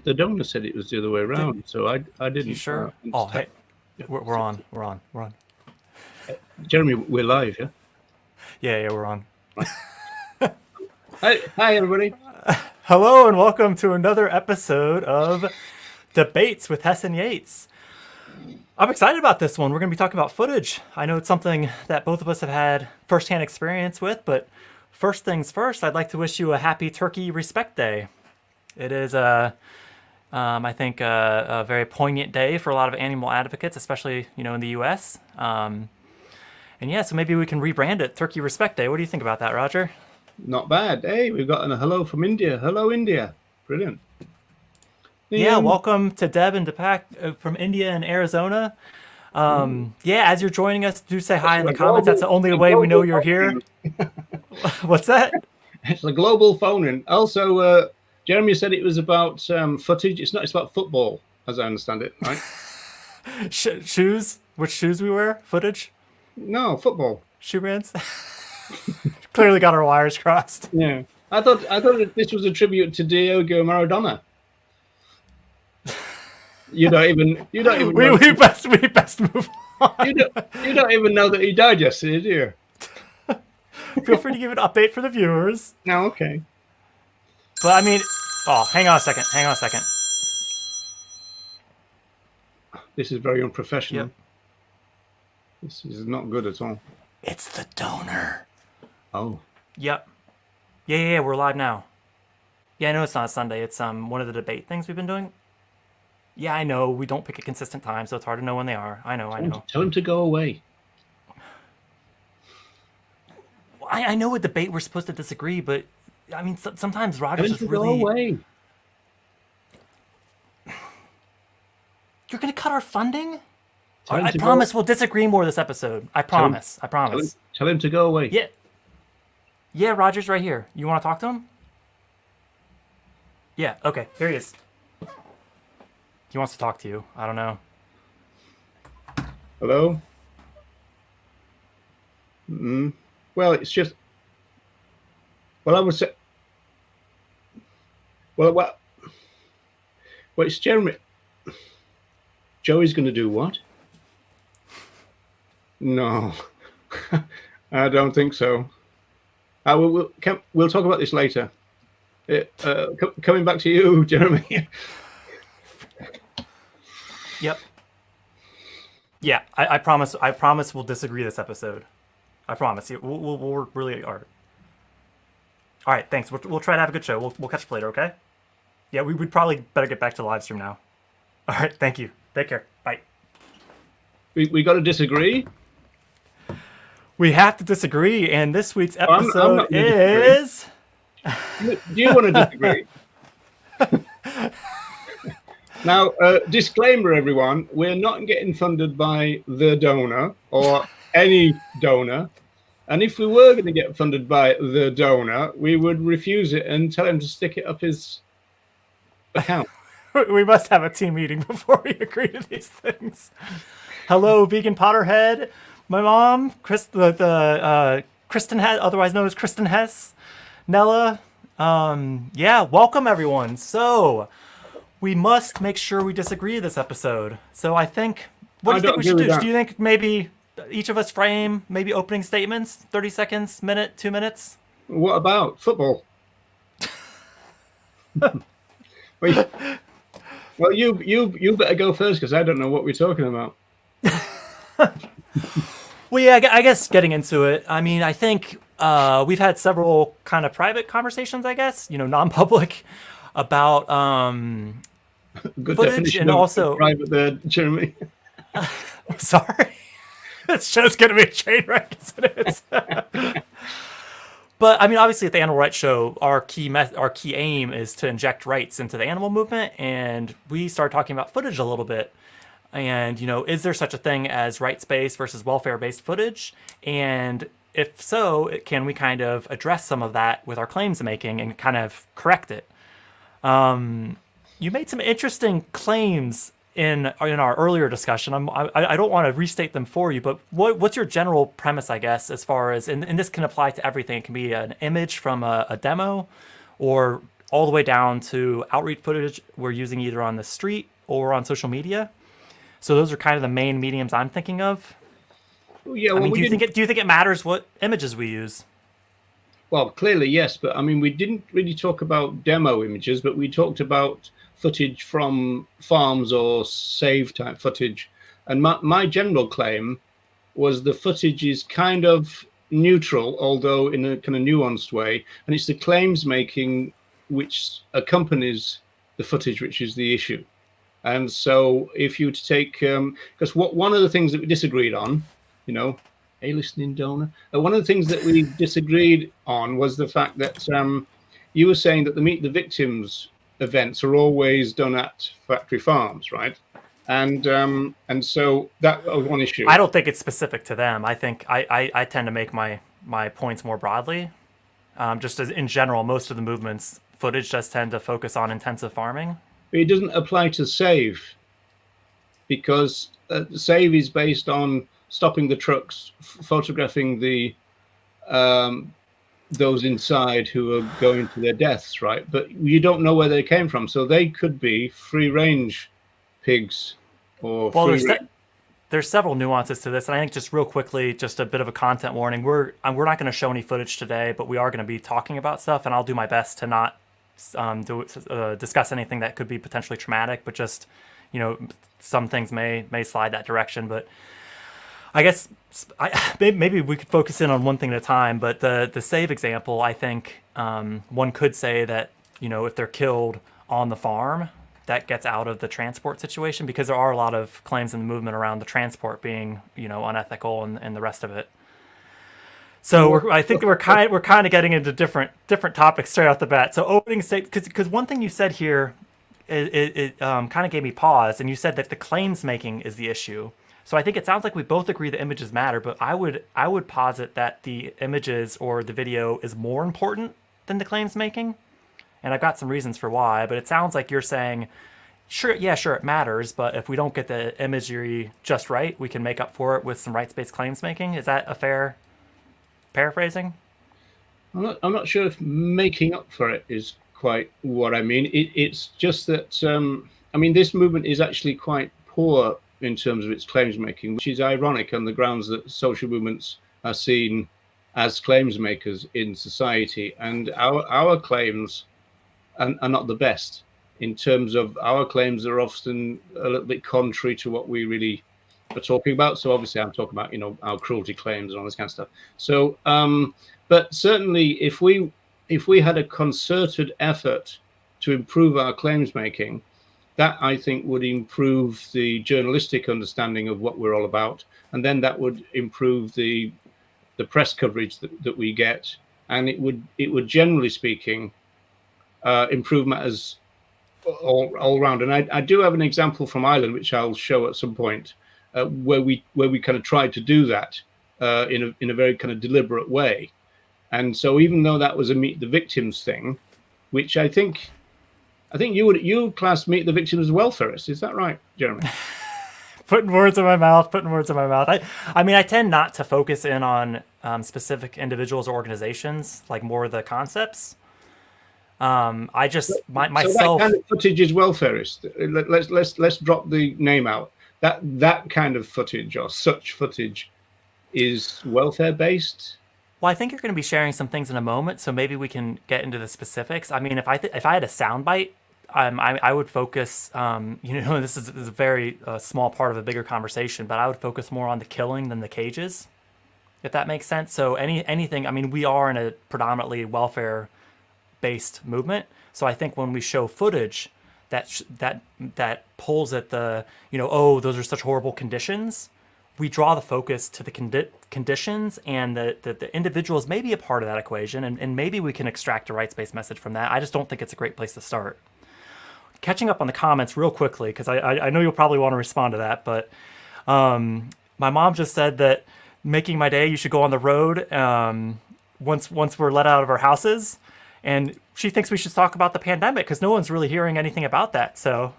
the donor said it was the other way around, so I didn't. You sure? Oh, hey, we're on. Jeremy, we're live, yeah? Yeah, we're on. Right. Hi, everybody. Hello, and welcome to another episode of Debates with Hess and Yates. I'm excited about this one. We're going to be talking about footage. I know it's something that both of us have had firsthand experience with, but first things first, I'd like to wish you a happy Turkey Respect Day. It is I think a very poignant day for a lot of animal advocates, especially in the U.S. And yeah, so maybe we can rebrand it Turkey Respect Day. What do you think about that, Roger? Not bad. Hey, we've got a hello from India. Hello, India. Brilliant. Yeah, welcome to Deb and Deepak from India and Arizona. Yeah, as you're joining us, do say hi in the comments. That's the only way we know you're here. What's that? It's a global phone-in. Also, Jeremy said it was about footage. It's not. It's about football, as I understand it, right? Shoes? Which shoes we wear? Footage? No, football. Shoe brands? Clearly got our wires crossed. Yeah, I thought this was a tribute to Diego Maradona. You don't even. We best move on. You don't even know that he died yesterday, do you? Feel free to give an update for the viewers. No, okay. But I mean, hang on a second. This is very unprofessional. Yep. This is not good at all. It's the donor. Oh. Yep. Yeah, we're live now. Yeah, I know it's not a Sunday. It's one of the debate things we've been doing. Yeah, I know. We don't pick a consistent time, so it's hard to know when they are. I know. Tell him to go away. I know a debate we're supposed to disagree, but I mean, sometimes Roger's just really... Go away. You're going to cut our funding? I promise we'll disagree more this episode. I promise. Tell him to go away. Yeah, Roger's right here. You want to talk to him? Yeah, okay. Here he is. He wants to talk to you. I don't know. Hello? Well, it's just... Well, I would say... Well, it's Jeremy. Joey's going to do what? No. I don't think so. We'll talk about this later. Coming back to you, Jeremy. Yep. Yeah, I promise. I promise we'll disagree this episode. I promise. We'll work really hard. All right, thanks. We'll try to have a good show. We'll catch up later, okay? Yeah, we would probably better get back to the live stream now. All right, thank you. Take care. Bye. We got to disagree. We have to disagree, and this week's episode is... Do you want to disagree? Now, disclaimer, everyone. We're not getting funded by the donor or any donor. And if we were going to get funded by the donor, we would refuse it and tell him to stick it up his account. We must have a team meeting before we agree to these things. Hello, Vegan Potterhead. My mom, Kristen Hess, otherwise known as Kristen Hess, Nella. Yeah, welcome everyone. So we must make sure we disagree this episode. So I think, what do you think we should do? Do you think maybe each of us frame maybe opening statements, 30 seconds, minute, 2 minutes? What about football? Well, you better go first because I don't know what we're talking about. Well, yeah, I guess getting into it. I mean, I think we've had several kind of private conversations, I guess, non-public, about good footage and also private there, Jeremy. Sorry, this show's gonna be a train wreck, isn't it? But I mean, obviously, at the Animal Rights Show, our key aim is to inject rights into the animal movement, and we started talking about footage a little bit. And is there such a thing as rights-based versus welfare-based footage? And if so, can we kind of address some of that with our claims making and kind of correct it? You made some interesting claims in our earlier discussion. I don't want to restate them for you, but what's your general premise, I guess, as far as, and this can apply to everything. It can be an image from a demo or all the way down to outreach footage we're using either on the street or on social media. So those are kind of the main mediums I'm thinking of. Yeah, I well, mean, do you think it matters what images we use? Well, clearly, yes, but I mean, we didn't really talk about demo images, but we talked about footage from farms or save type footage. And my general claim was the footage is kind of neutral, although in a kind of nuanced way. And it's the claims making which accompanies the footage, which is the issue. And so if you to take, because one of the things that we disagreed on, you know, a listening donor, one of the things that we disagreed on was the fact that you were saying that the Meet the Victims events are always done at factory farms, right? And so that was one issue. I don't think it's specific to them. I think I tend to make my points more broadly. Just as in general, most of the movements footage does tend to focus on intensive farming. It doesn't apply to save, because save is based on stopping the trucks, photographing the those inside who are going to their deaths, right? But you don't know where they came from, so they could be free range pigs or there's several nuances to this, and I think just real quickly, just a bit of a content warning. We're not going to show any footage today, but we are going to be talking about stuff, and I'll do my best to not discuss anything that could be potentially traumatic, but just, you know, some things may slide that direction. But I guess maybe we could focus in on one thing at a time. But the save example, I think one could say that, you know, if they're killed on the farm, that gets out of the transport situation, because there are a lot of claims in the movement around the transport being, you know, unethical and the rest of it. So I think we're kind of getting into different topics straight off the bat. So opening statement, because one thing you said here, it kind of gave me pause, and you said that the claims making is the issue. So I think it sounds like we both agree the images matter, but I would posit that the images or the video is more important than the claims making. And I've got some reasons for why, but it sounds like you're saying, sure, it matters, but if we don't get the imagery just right, we can make up for it with some rights-based claims making. Is that a fair paraphrasing? I'm not sure if making up for it is quite what I mean. It's just that, I mean, this movement is actually quite poor in terms of its claims making, which is ironic on the grounds that social movements are seen as claims makers in society. And our claims are not the best. In terms of our claims, are often a little bit contrary to what we really are talking about. So obviously I'm talking about, you know, our cruelty claims and all this kind of stuff. So, but certainly if we had a concerted effort to improve our claims making, that I think would improve the journalistic understanding of what we're all about. And then that would improve the press coverage that we get. And it would generally speaking, improve matters all around. And I do have an example from Ireland, which I'll show at some point, where we kind of tried to do that in a very kind of deliberate way. And so even though that was a Meet the Victims thing, which I think you class Meet the Victims as welfareist, is that right, Jeremy? Putting words in my mouth. I mean, I tend not to focus in on specific individuals or organizations, like more the concepts. I just myself. So that kind of footage is welfareist. Let's drop the name out. That kind of footage or such footage is welfare based. Well, I think you're going to be sharing some things in a moment, so maybe we can get into the specifics. I mean, if I had a soundbite, I would focus. You know, this is a very small part of a bigger conversation, but I would focus more on the killing than the cages, if that makes sense. So anything. I mean, we are in a predominantly welfare based movement, so I think when we show footage that pulls at the, you know, oh, those are such horrible conditions, we draw the focus to the conditions, and the individuals may be a part of that equation, and maybe we can extract a rights-based message from that. I just don't think it's a great place to start. Catching up on the comments real quickly, because I know you'll probably want to respond to that, but my mom just said that making my day, you should go on the road once we're let out of our houses. And she thinks we should talk about the pandemic because no one's really hearing anything about that. So,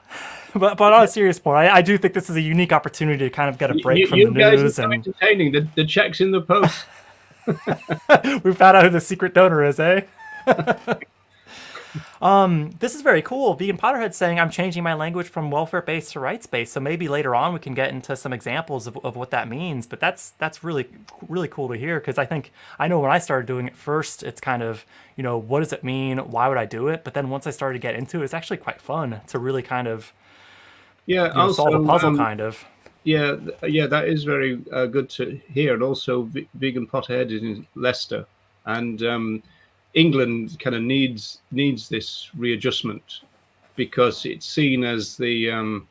but on a serious point, I do think this is a unique opportunity to kind of get a break from the news. You guys are so entertaining. The checks in the post. We found out who the secret donor is, eh? This is very cool. Vegan Potterhead saying I'm changing my language from welfare-based to rights-based. So maybe later on we can get into some examples of what that means. But that's really really cool to hear, because I know when I started doing it first, it's kind of, what does it mean? Why would I do it? But then once I started to get into it, it's actually quite fun to really kind of Yeah. solve a Also, puzzle kind of. yeah, yeah, that is very good to hear. And also, Vegan Potterhead is in Leicester, and England kind of needs this readjustment because it's seen as the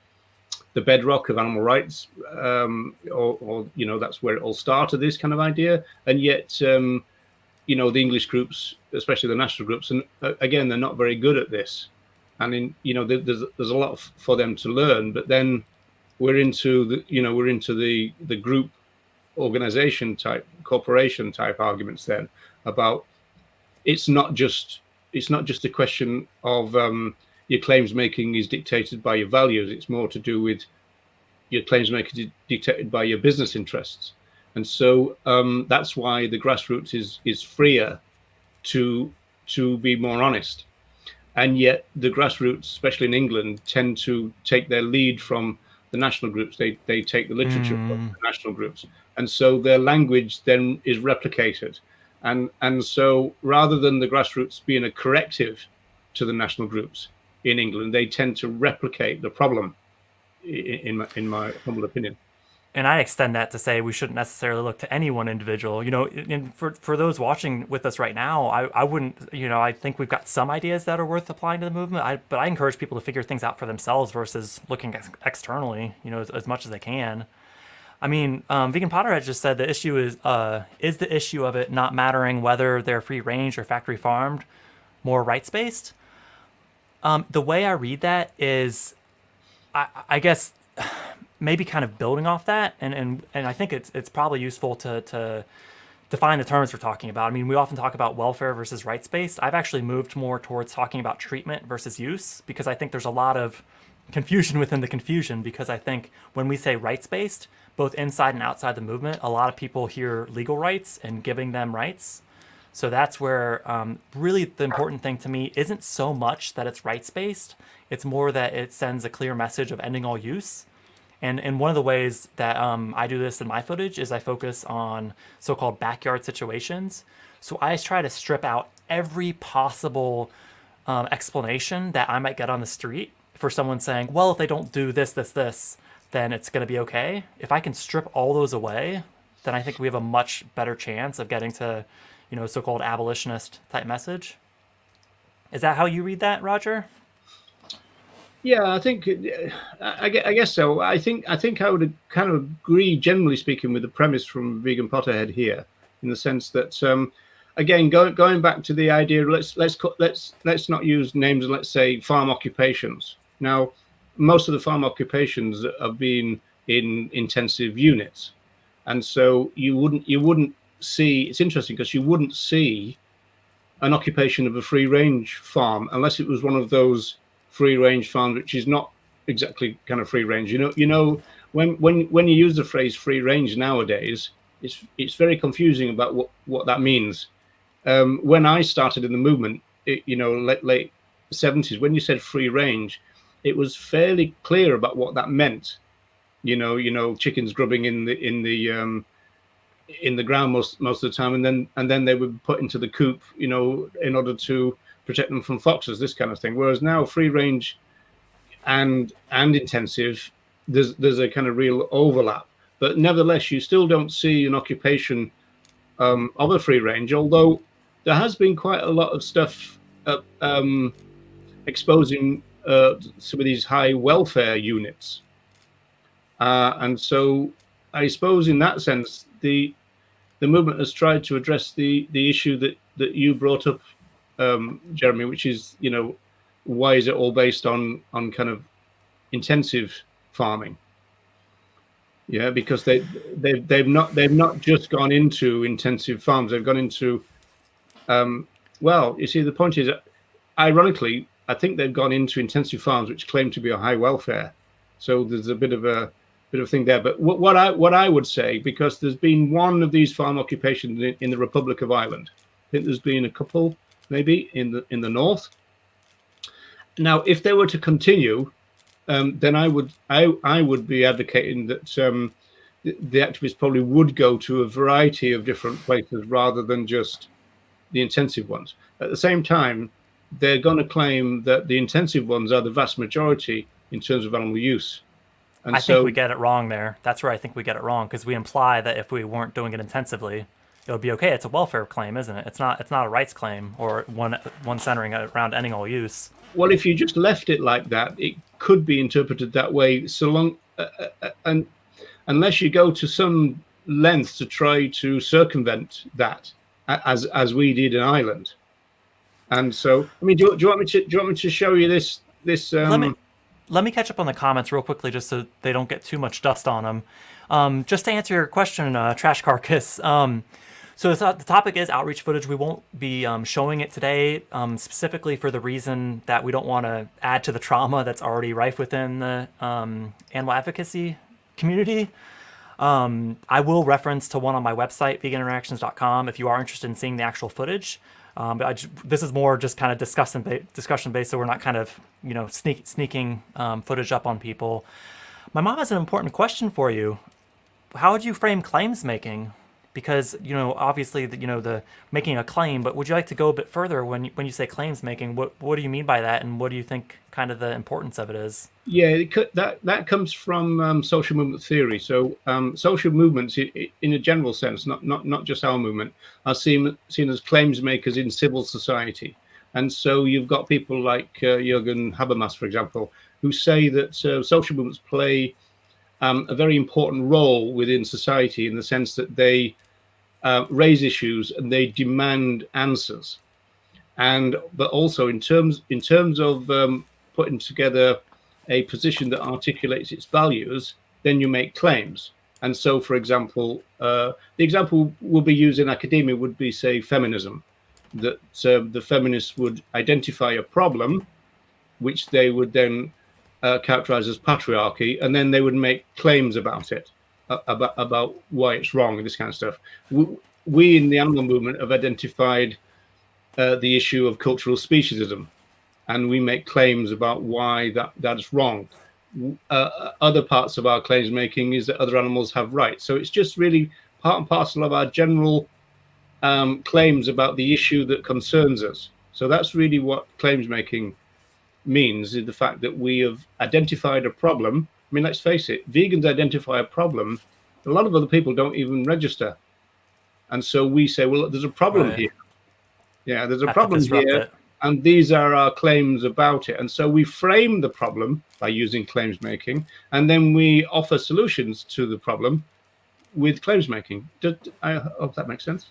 bedrock of animal rights, or that's where it all started. This kind of idea, and yet the English groups, especially the national groups, and again they're not very good at this. And there's a lot for them to learn, but then we're into the group organization type, corporation type arguments then about it's not just a question of your claims making is dictated by your values. It's more to do with your claims making dictated by your business interests. And so that's why the grassroots is freer to be more honest. And yet the grassroots, especially in England, tend to take their lead from the national groups. They take the literature from the national groups, and so their language then is replicated. And so rather than the grassroots being a corrective to the national groups in England, they tend to replicate the problem, in my humble opinion. And I extend that to say we shouldn't necessarily look to any one individual. And for those watching with us right now, I wouldn't, I think we've got some ideas that are worth applying to the movement. But I encourage people to figure things out for themselves versus looking externally, as much as they can. I mean, Vegan Potterhead just said the issue is the issue of it not mattering whether they're free range or factory farmed more rights based. The way I read that is, I guess, maybe kind of building off that, and I think it's probably useful to define the terms we're talking about. I mean, we often talk about welfare versus rights-based. I've actually moved more towards talking about treatment versus use, because I think there's a lot of confusion within the confusion, because I think when we say rights-based, both inside and outside the movement, a lot of people hear legal rights and giving them rights. So that's where really the important thing to me isn't so much that it's rights-based, it's more that it sends a clear message of ending all use. And one of the ways that I do this in my footage is I focus on so-called backyard situations. So I try to strip out every possible explanation that I might get on the street for someone saying, well, if they don't do this, then it's going to be okay. If I can strip all those away, then I think we have a much better chance of getting to, so-called abolitionist type message. Is that how you read that, Roger? Yeah, I think I guess so. I think I would kind of agree, generally speaking, with the premise from Vegan Potterhead here, in the sense that again, going back to the idea, let's not use names, and let's say farm occupations. Now, most of the farm occupations have been in intensive units, and so you wouldn't see. It's interesting because you wouldn't see an occupation of a free range farm unless it was one of those free range farms, which is not exactly kind of free range. When you use the phrase free range nowadays, it's very confusing about what that means. When I started in the movement, late 70s, when you said free range, it was fairly clear about what that meant. Chickens grubbing in the ground most of the time, and then they were put into the coop, in order to protect them from foxes, this kind of thing. Whereas now, free range and intensive, there's a kind of real overlap. But nevertheless, you still don't see an occupation of a free range, although there has been quite a lot of stuff exposing some of these high welfare units. And so I suppose in that sense, the movement has tried to address the issue that you brought up, Jeremy, which is, why is it all based on kind of intensive farming? Yeah, because they've not just gone into intensive farms. They've gone into well, you see, the point is, ironically, I think they've gone into intensive farms which claim to be a high welfare. So there's a bit of thing there. But what I would say, because there's been one of these farm occupations in the Republic of Ireland. I think there's been a couple, maybe in the north, Now, if they were to continue, then I would be advocating that the activists probably would go to a variety of different places rather than just the intensive ones. At the same time, they're going to claim that the intensive ones are the vast majority in terms of animal use. And I think we so, get it wrong there. That's where I think we get it wrong, because we imply that if we weren't doing it intensively, it would be okay. It's a welfare claim, isn't it? It's not. It's not a rights claim or one centering around ending all use. well, if you just left it like that, it could be interpreted that way. So long, and unless you go to some length to try to circumvent that, as we did in Ireland. And so, I mean, do you want me to show you this? Let me catch up on the comments real quickly, just so they don't get too much dust on them. Just to answer your question, Trash Carcass. So the topic is outreach footage. We won't be showing it today, specifically for the reason that we don't want to add to the trauma that's already rife within the animal advocacy community. I will reference to one on my website, veganinteractions.com, if you are interested in seeing the actual footage. But this is more just kind of discussion based, so we're not kind of sneaking footage up on people. My mom has an important question for you. How would you frame claims making? Because obviously the making a claim, but would you like to go a bit further when you say claims making? What do you mean by that, and what do you think kind of the importance of it is? Yeah, that comes from social movement theory. So social movements, in a general sense, not just our movement, are seen as claims makers in civil society. And so you've got people like Jürgen Habermas, for example, who say that social movements play a very important role within society in the sense that they raise issues and they demand answers. But also in terms of putting together a position that articulates its values, then you make claims. And so, for example, the example we'll be used in academia would be, say, feminism, that the feminists would identify a problem, which they would then characterize as patriarchy, and then they would make claims about it, about why it's wrong and this kind of stuff. We in the animal movement have identified the issue of cultural speciesism, and we make claims about why that is wrong. Other parts of our claims making is that other animals have rights. So it's just really part and parcel of our general claims about the issue that concerns us. So that's really what claims making means, is the fact that we have identified a problem. I mean, let's face it, vegans identify a problem. A lot of other people don't even register. And so we say, well, there's a problem Right. here. Yeah, there's a Have to problem disrupt here. it. And these are our claims about it. And so we frame the problem by using claims making, and then we offer solutions to the problem with claims making. I hope that makes sense.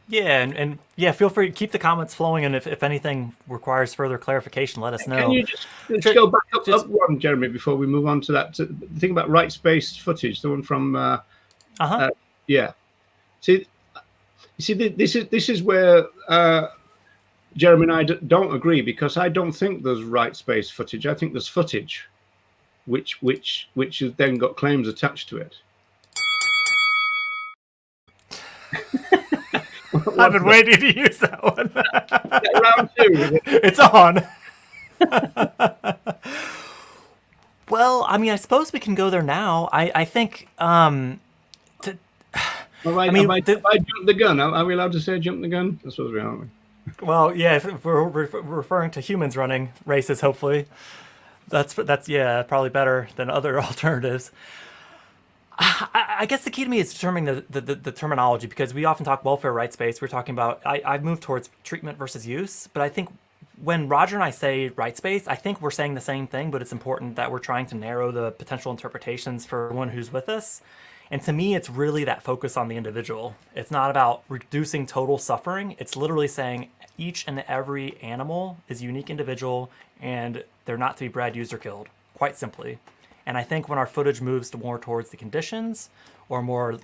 Yeah, and yeah, feel free to keep the comments flowing, and if anything requires further clarification, let us know. Can you just go back up one, Jeremy, before we move on to that? To the thing about rights-based footage, the one from yeah. See, you see, this is where Jeremy and I don't agree, because I don't think there's rights-based footage. I think there's footage, which has then got claims attached to it. I've been waiting to use that one. Round two. It's on. Well, I mean, I suppose we can go there now. I think. Have I jumped the gun? Are we allowed to say jump the gun? I suppose we aren't we? Well, yeah, if we're referring to humans running races, hopefully. That's probably better than other alternatives. I guess the key to me is determining the terminology, because we often talk welfare rights-based. We're talking about, I've moved towards treatment versus use, but I think when Roger and I say rights-based, I think we're saying the same thing, but it's important that we're trying to narrow the potential interpretations for everyone who's with us. And to me, it's really that focus on the individual. It's not about reducing total suffering. It's literally saying each and every animal is a unique individual, and they're not to be bred, used, or killed, quite simply. And I think when our footage moves more towards the conditions, or more,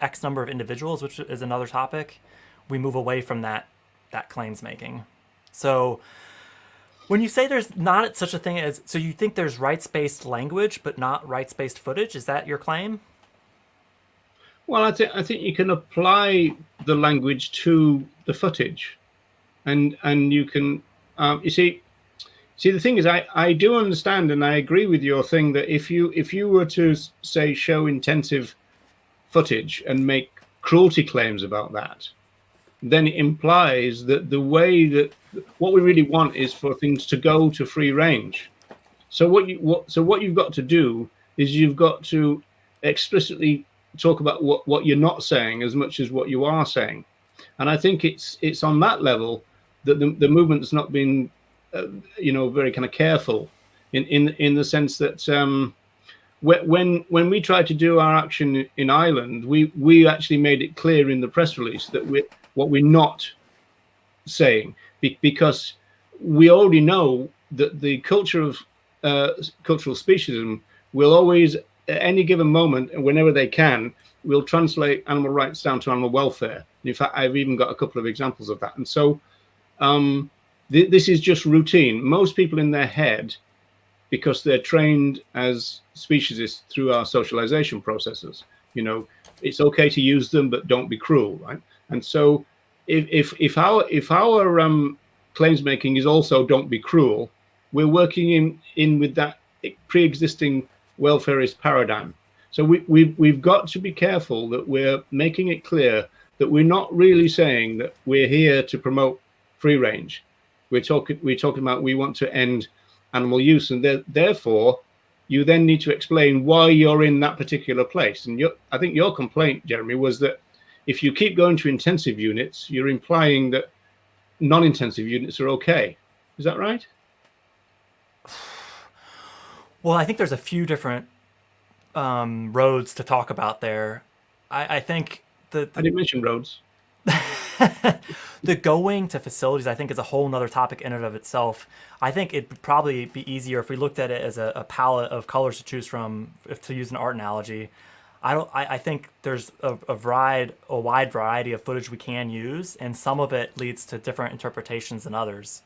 X number of individuals, which is another topic, we move away from that claims making. So when you say there's not such a thing as, so you think there's rights-based language, but not rights-based footage, is that your claim? Well, I think you can apply the language to the footage, and you can, you see, See, the thing is, I do understand, and I agree with your thing that if you were to say show intensive footage and make cruelty claims about that, then it implies that the way that what we really want is for things to go to free range. So what you've got to do is you've got to explicitly talk about what you're not saying as much as what you are saying, and I think it's on that level that the movement's not been very kind of careful in the sense that when we tried to do our action in Ireland, we actually made it clear in the press release that we're not saying, because we already know that the culture of cultural speciesism will always, at any given moment, and whenever they can, will translate animal rights down to animal welfare. In fact, I've even got a couple of examples of that. And so this is just routine. Most people in their head, because they're trained as speciesists through our socialization processes, it's okay to use them, but don't be cruel, right? And so if our claims making is also don't be cruel, we're working in with that pre-existing welfarist paradigm. So we've got to be careful that we're making it clear that we're not really saying that we're here to promote free range. We're talking about we want to end animal use, and therefore you then need to explain why you're in that particular place. And I think your complaint, Jeremy, was that if you keep going to intensive units, you're implying that non-intensive units are okay. Is that right? Well, I think there's a few different roads to talk about there. I think I didn't mention roads. The going to facilities, I think, is a whole nother topic in and of itself. I think it'd probably be easier if we looked at it as a palette of colors to choose from, to use an art analogy. I think there's a wide variety of footage we can use, and some of it leads to different interpretations than others.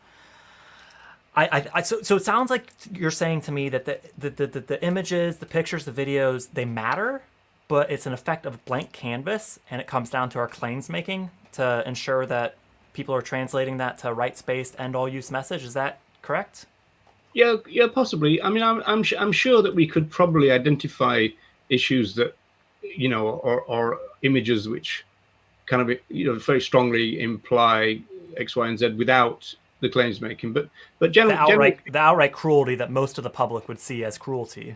So it sounds like you're saying to me that the images, the pictures, the videos, they matter, but it's an effect of blank canvas, and it comes down to our claims making to ensure that people are translating that to rights-based end-all-use message. Is that correct? Yeah, possibly. I mean, I'm sure that we could probably identify issues that, or images which kind of, very strongly imply X, Y, and Z without the claims making. But generally, the outright cruelty that most of the public would see as cruelty.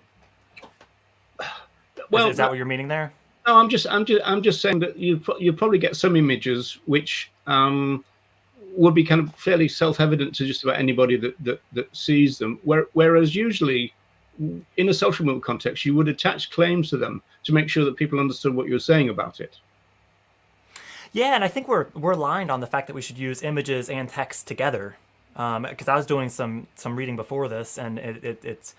Well, is that what you're meaning there? No, I'm just saying that you probably get some images which would be kind of fairly self-evident to just about anybody that sees them. Whereas usually, in a social movement context, you would attach claims to them to make sure that people understood what you were saying about it. Yeah, and I think we're aligned on the fact that we should use images and text together. Because I was doing some reading before this, and it's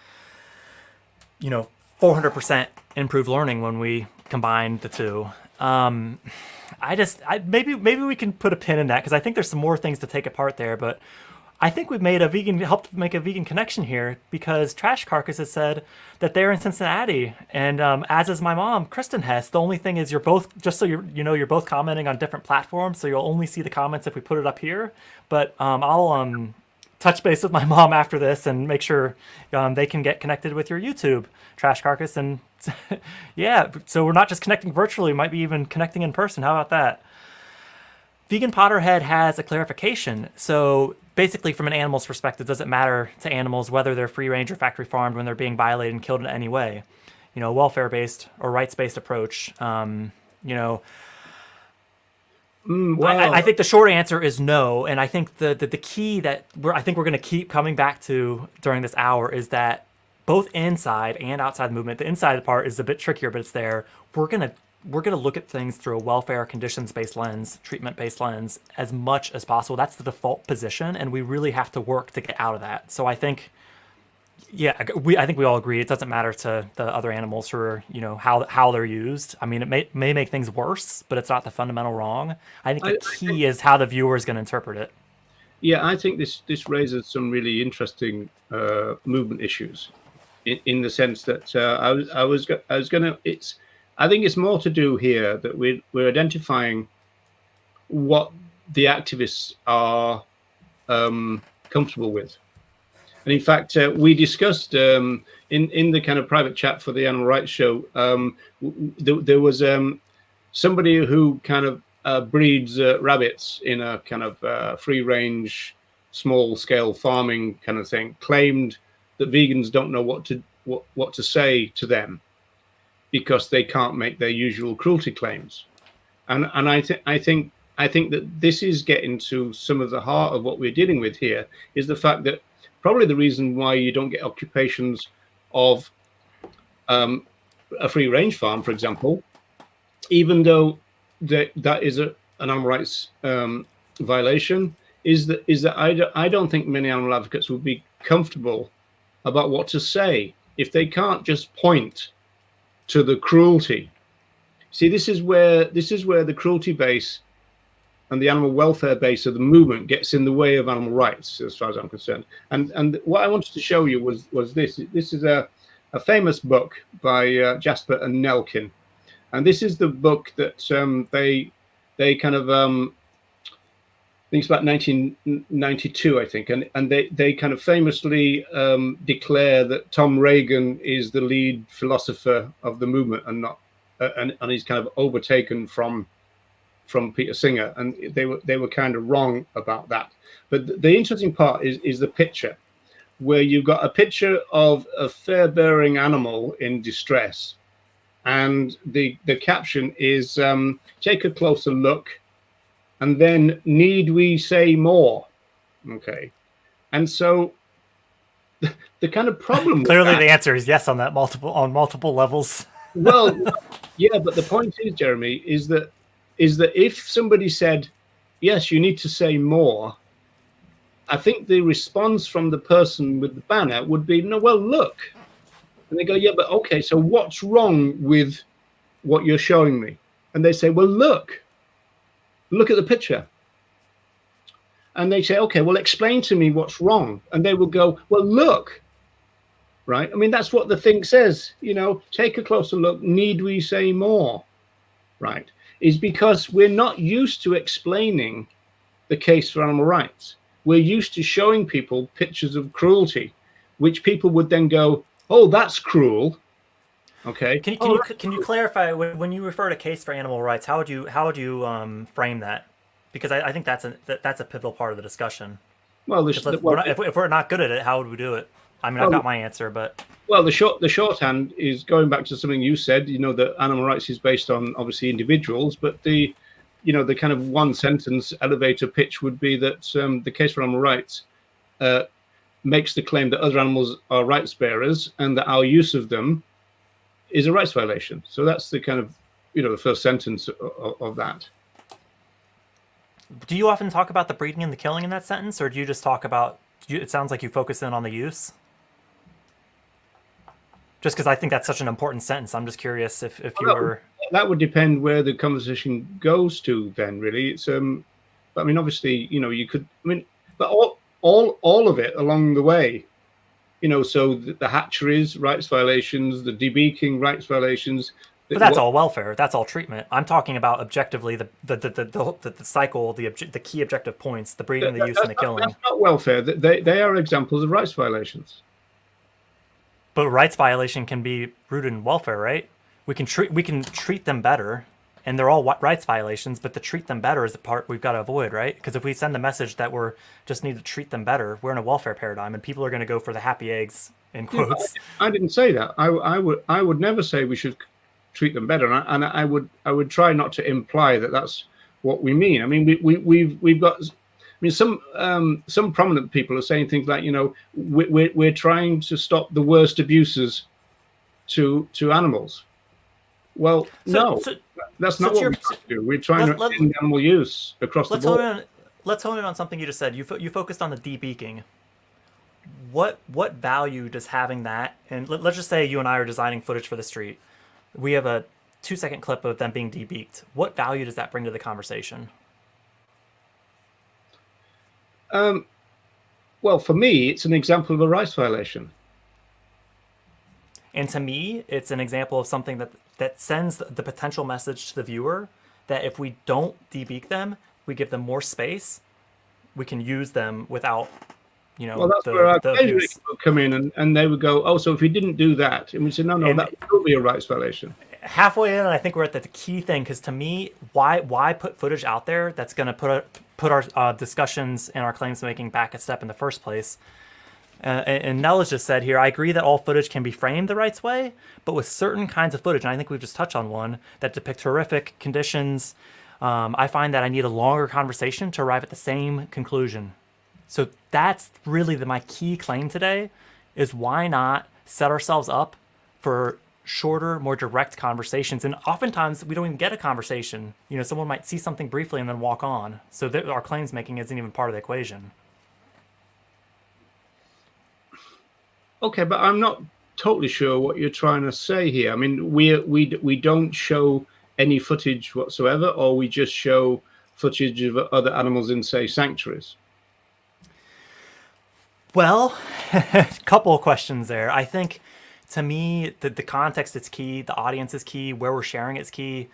400% improved learning when we combine the two. Maybe we can put a pin in that, because I think there's some more things to take apart there. But I think we've helped make a vegan connection here, because Trash Carcass has said that they're in Cincinnati, and as is my mom, Kristen Hess. The only thing is, you're both, just so you're both commenting on different platforms, so you'll only see the comments if we put it up here. But I'll touch base with my mom after this and make sure they can get connected with your YouTube, Trash Carcass. And yeah, so we're not just connecting virtually, we might be even connecting in person. How about that? Vegan Potterhead has a clarification. So basically, from an animal's perspective, does it matter to animals whether they're free range or factory farmed when they're being violated and killed in any way? Welfare-based or rights-based approach. Wow. I think the short answer is no, and I think the key that we're going to keep coming back to during this hour is that both inside and outside the movement, the inside part is a bit trickier, but it's there. We're gonna look at things through a welfare, conditions-based lens, treatment-based lens as much as possible. That's the default position, and we really have to work to get out of that. So I think, I think we all agree it doesn't matter to the other animals who are, how they're used. I mean, it may make things worse, but it's not the fundamental wrong. I think the key is how the viewer is going to interpret it. Yeah, I think this raises some really interesting movement issues, in the sense that I think it's more to do here that we're identifying what the activists are comfortable with. And in fact, we discussed in the kind of private chat for the animal rights show, there was somebody who kind of breeds rabbits in a kind of free range, small scale farming kind of thing, claimed that vegans don't know what to say to them because they can't make their usual cruelty claims. And I think that this is getting to some of the heart of what we're dealing with here, is the fact that probably the reason why you don't get occupations of a free range farm, for example, even though that is an animal rights violation, is that I don't think many animal advocates would be comfortable about what to say if they can't just point to the cruelty. See, this is where the cruelty base and the animal welfare base of the movement gets in the way of animal rights, as far as I'm concerned. And what I wanted to show you was this. This is a famous book by Jasper and Nelkin, and this is the book that they kind of I think it's about 1992, I think, and they kind of famously declare that Tom Regan is the lead philosopher of the movement and not and he's kind of overtaken from Peter Singer, and they were kind of wrong about that. But the interesting part is the picture, where you've got a picture of a fur-bearing animal in distress, and the caption is take a closer look, and then need we say more? Okay, and so the kind of problem clearly the answer is yes on multiple levels. Well, yeah, but the point is, Jeremy, is that if somebody said, yes, you need to say more, I think the response from the person with the banner would be, no, well, look. And they go, yeah, but okay, so what's wrong with what you're showing me? And they say, well, look at the picture. And they say, okay, well, explain to me what's wrong. And they will go, well, look. Right? I mean, that's what the thing says, take a closer look. Need we say more? Right? Is because we're not used to explaining the case for animal rights. We're used to showing people pictures of cruelty, which people would then go, oh, that's cruel. Okay. Can you clarify when you refer to case for animal rights? How would you frame that? Because I think that's a pivotal part of the discussion. Well, if we're not good at it, how would we do it? I mean, I've got my answer, but well, the shorthand is going back to something you said. That animal rights is based on obviously individuals, but the kind of one sentence elevator pitch would be that the case for animal rights makes the claim that other animals are rights bearers and that our use of them is a rights violation. So that's the kind of the first sentence of that. Do you often talk about the breeding and the killing in that sentence, or do you just talk about? It sounds like you focus in on the use. Just because I think that's such an important sentence, I'm just curious if you were. That would depend where the conversation goes to. Then really, it's But I mean, obviously, you could. I mean, but all of it along the way, so the hatcheries rights violations, the debeaking rights violations. But that's all welfare. That's all treatment. I'm talking about objectively the cycle, the key objective points, the breeding, the use, and the killing. That's not welfare. They are examples of rights violations. But rights violation can be rooted in welfare, right? We can treat them better, and they're all rights violations. But the treat them better is the part we've got to avoid, right? Because if we send the message that we're just need to treat them better, we're in a welfare paradigm, and people are going to go for the happy eggs in quotes. I didn't say that. I would never say we should treat them better, and I would try not to imply that that's what we mean. I mean, we've got. I mean, some prominent people are saying things like, we're trying to stop the worst abuses to animals. Well, that's not what we're trying to do. We're trying to end animal use across the board. Let's hone in on something you just said. You focused on the debeaking. What value does having that? And let's just say you and I are designing footage for the street. We have a 2-second clip of them being debeaked. What value does that bring to the conversation? Well, for me, it's an example of a rights violation. And to me, it's an example of something that sends the potential message to the viewer that if we don't debeak them, we give them more space, we can use them without Well, that's where our claims would come in, and they would go, "Oh, so if you didn't do that," and we say, "No, that would still be a rights violation." Halfway in, and I think we're at the key thing, because to me, why put footage out there that's going to put our discussions and our claims making back a step in the first place? And Nella's just said here, I agree that all footage can be framed the right way, but with certain kinds of footage, and I think we've just touched on one, that depict horrific conditions, I find that I need a longer conversation to arrive at the same conclusion. So that's really my key claim today, is why not set ourselves up for shorter, more direct conversations? And oftentimes we don't even get a conversation. Someone might see something briefly and then walk on. So our claims making isn't even part of the equation. Okay, but I'm not totally sure what you're trying to say here. I mean, we don't show any footage whatsoever, or we just show footage of other animals in, say, sanctuaries. Well, a couple of questions there. I think, to me, the context is key, the audience is key, where we're sharing it's key.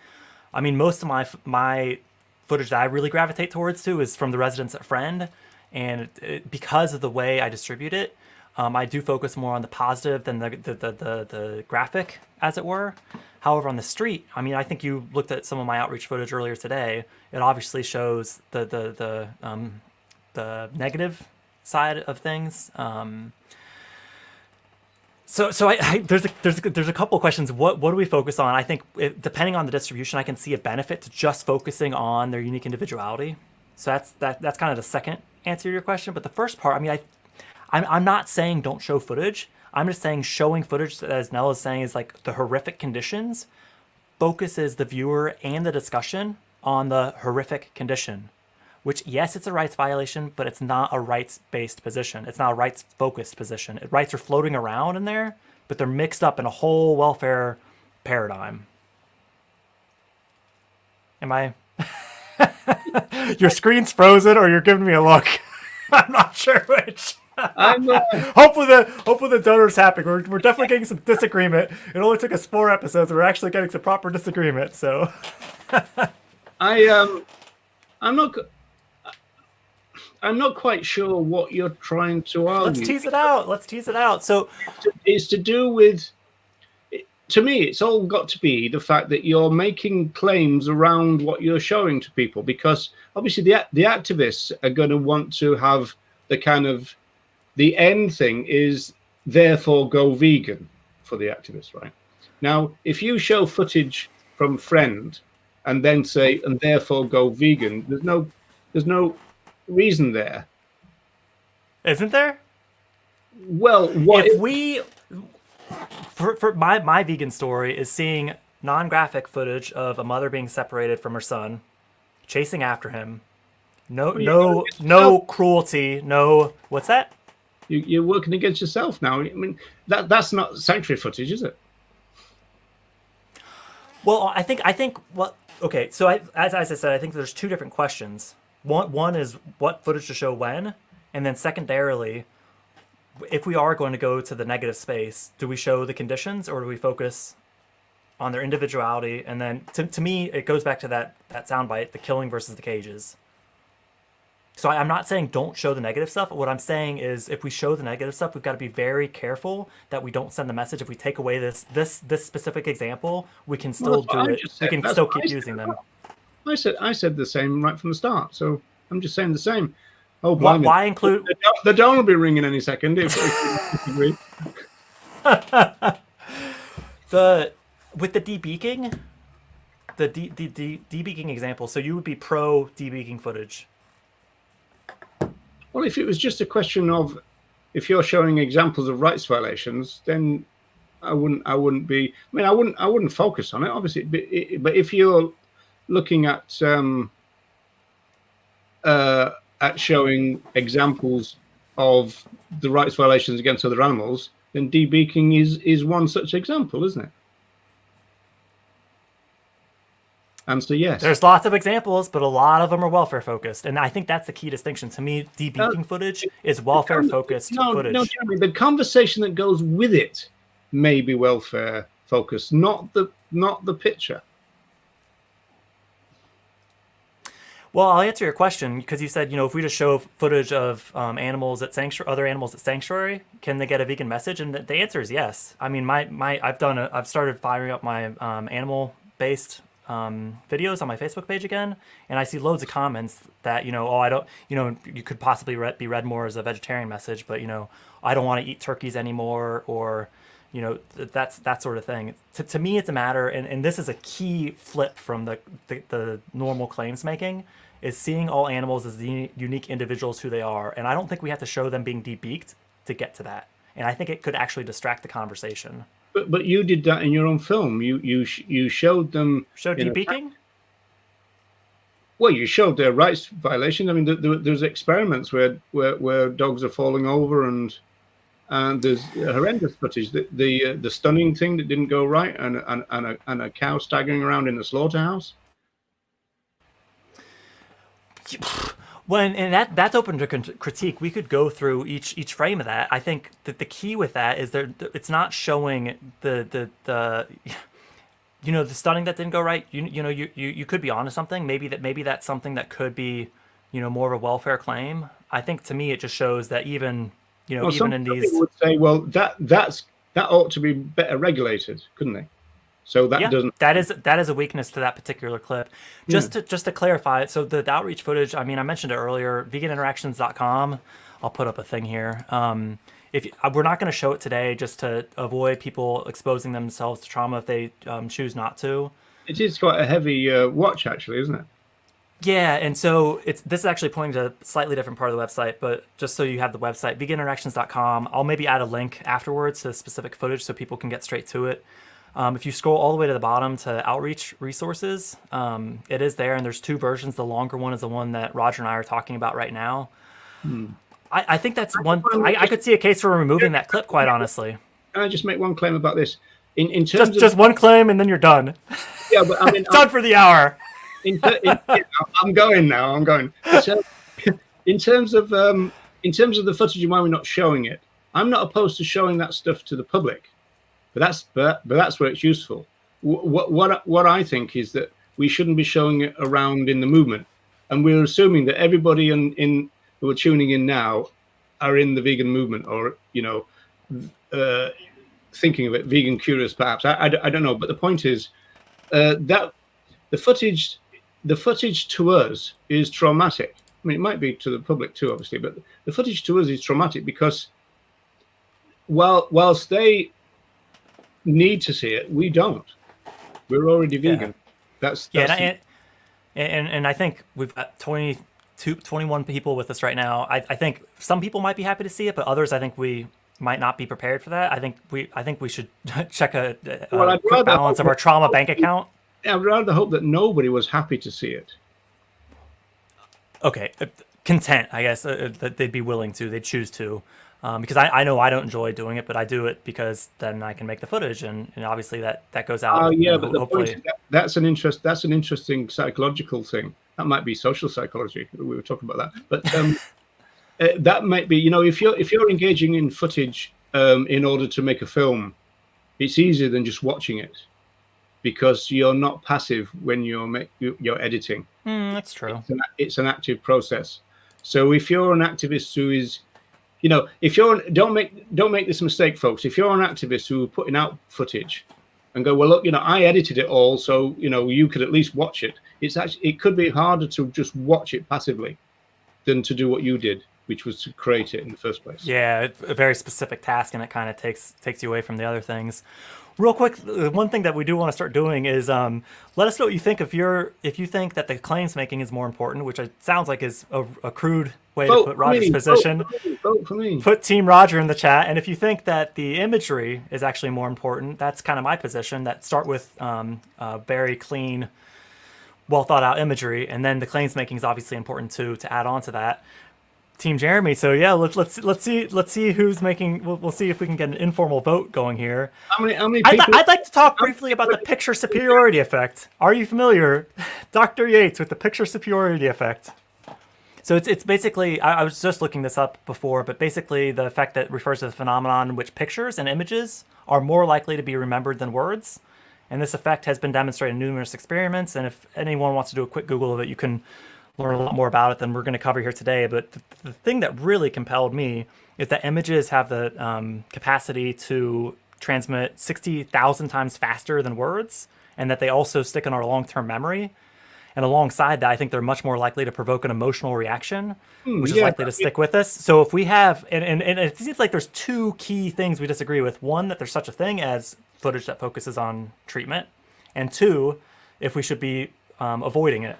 I mean, most of my footage that I really gravitate towards too is from the residents at Friend, and because of the way I distribute it, I do focus more on the positive than the graphic, as it were. However, on the street, I mean, I think you looked at some of my outreach footage earlier today. It obviously shows the negative side of things. So there's a couple of questions. What do we focus on? I think depending on the distribution, I can see a benefit to just focusing on their unique individuality. So that's kind of the second answer to your question. But the first part, I mean, I'm not saying don't show footage. I'm just saying showing footage, as Nell is saying, is like the horrific conditions, focuses the viewer and the discussion on the horrific condition, which, yes, it's a rights violation, but it's not a rights-based position. It's not a rights-focused position. Rights are floating around in there, but they're mixed up in a whole welfare paradigm. Am I? Your screen's frozen, or you're giving me a look. I'm not sure which. Hopefully the donor's happy. We're definitely getting some disagreement. It only took us 4 episodes. We're actually getting some proper disagreement. So, I'm not quite sure what you're trying to argue. Let's tease it out. So, it's to do with. To me, it's all got to be the fact that you're making claims around what you're showing to people, because obviously the activists are going to want to have the kind of the end thing is therefore go vegan for the activists, right? Now, if you show footage from Friend and then say and therefore go vegan, there's no reason there, isn't there? Well, what if we? For my vegan story is seeing non-graphic footage of a mother being separated from her son, chasing after him. No cruelty. No, what's that? You're working against yourself now. I mean, that's not sanctuary footage, is it? Well, I think. Well, okay. So as I said, I think there's 2 different questions. One is what footage to show when, and then secondarily, if we are going to go to the negative space, do we show the conditions or do we focus on their individuality? And then to me, it goes back to that soundbite, the killing versus the cages. So I'm not saying don't show the negative stuff. What I'm saying is if we show the negative stuff, we've got to be very careful that we don't send the message. If we take away this specific example, we can still do it. We can still keep using them. I said the same right from the start. So I'm just saying the same. Oh, why include the dawn will be ringing any second if you disagree. With the debeaking, the debeaking example. So you would be pro debeaking footage. Well, if it was just a question of if you're showing examples of rights violations, then I wouldn't be. I mean, I wouldn't focus on it, obviously. But if you're looking at showing examples of the rights violations against other animals, then debeaking is one such example, isn't it? Answer yes. There's lots of examples, but a lot of them are welfare focused, and I think that's the key distinction. To me, debeaking footage is welfare focused footage. No, Jeremy, the conversation that goes with it may be welfare focused, not the picture. Well, I'll answer your question because you said, if we just show footage of animals at sanctuary, other animals at sanctuary, can they get a vegan message? And the answer is yes. I mean, I've started firing up my animal-based videos on my Facebook page again, and I see loads of comments that, oh, I don't, you could possibly be read more as a vegetarian message, but I don't want to eat turkeys anymore, or that's that sort of thing. To me, it's a matter, and this is a key flip from the normal claims making, is seeing all animals as the unique individuals who they are. And I don't think we have to show them being debeaked to get to that. And I think it could actually distract the conversation. But you did that in your own film. You showed them... Showed debeaking? Well, you showed their rights violations. I mean, there's experiments where dogs are falling over, and there's horrendous footage. The stunning thing that didn't go right, and a cow staggering around in the slaughterhouse. And that's open to critique. We could go through each frame of that. I think that the key with that is it's not showing the stunning that didn't go right. You could be onto something. Maybe that's something that could be more of a welfare claim. I think to me it just shows that even even in these, people would say, well, that ought to be better regulated, couldn't they? So that is a weakness to that particular clip. Just to clarify, so the outreach footage, I mean, I mentioned it earlier, veganinteractions.com. I'll put up a thing here. We're not going to show it today just to avoid people exposing themselves to trauma if they choose not to. It is quite a heavy watch, actually, isn't it? Yeah, and so this is actually pointing to a slightly different part of the website, but just so you have the website, veganinteractions.com. I'll maybe add a link afterwards to specific footage so people can get straight to it. If you scroll all the way to the bottom to outreach resources, it is there, and there's two versions. The longer one is the one that Roger and I are talking about right now. I think that's one. I could see a case for removing that clip, quite honestly. Can I just make one claim about this? In terms just one claim, and then you're done. Yeah, but I mean, done for the hour. I'm going now. I'm going. So, in terms of the footage and why we're not showing it, I'm not opposed to showing that stuff to the public. But that's where it's useful. What I think is that we shouldn't be showing it around in the movement, and we're assuming that everybody who are tuning in now are in the vegan movement, or thinking of it, vegan curious perhaps. I don't know, but the point is that the footage to us is traumatic. I mean, it might be to the public too, obviously, but the footage to us is traumatic because whilst they need to see it, we don't. We're already vegan. Yeah. And I think we've got 21 people with us right now. I think some people might be happy to see it, but others, I think we might not be prepared for that. I think we should check a quick balance of our trauma bank account. I'd rather hope that nobody was happy to see it. Okay, content, I guess, that they'd be willing to, they'd choose to. Because I know I don't enjoy doing it, but I do it because then I can make the footage, and obviously that goes out. Oh yeah, but the point is that's an interesting psychological thing. That might be social psychology. We were talking about that, but that might be, if you're engaging in footage in order to make a film, it's easier than just watching it because you're not passive when you're editing. That's true. It's an active process. So if you're an activist who is if you're don't make this mistake, folks. If you're an activist who are putting out footage and go, well, look, I edited it all, so you could at least watch it. It could be harder to just watch it passively than to do what you did, which was to create it in the first place. Yeah, it's a very specific task, and it kind of takes you away from the other things. Real quick, one thing that we do want to start doing is let us know what you think. If you think that the claims making is more important, which it sounds like is a crude way to put Roger's position, vote for me. Put Team Roger in the chat. And if you think that the imagery is actually more important, that's kind of my position. That start with very clean, well thought out imagery, and then the claims making is obviously important too to add on to that. Team Jeremy. So yeah, let's see who's making. We'll see if we can get an informal vote going here. How many people? I'd like to talk briefly about the picture superiority effect. Are you familiar, Dr. Yates, with the picture superiority effect? So it's basically, I was just looking this up before, but basically the effect that refers to the phenomenon in which pictures and images are more likely to be remembered than words. And this effect has been demonstrated in numerous experiments. And if anyone wants to do a quick Google of it, you can learn a lot more about it than we're going to cover here today. But the thing that really compelled me is that images have the capacity to transmit 60,000 times faster than words, and that they also stick in our long-term memory. And alongside that, I think they're much more likely to provoke an emotional reaction, which is Yeah, likely to stick with us. So if we have, and it seems like there's two key things we disagree with. One, that there's such a thing as footage that focuses on treatment. And two, if we should be avoiding it.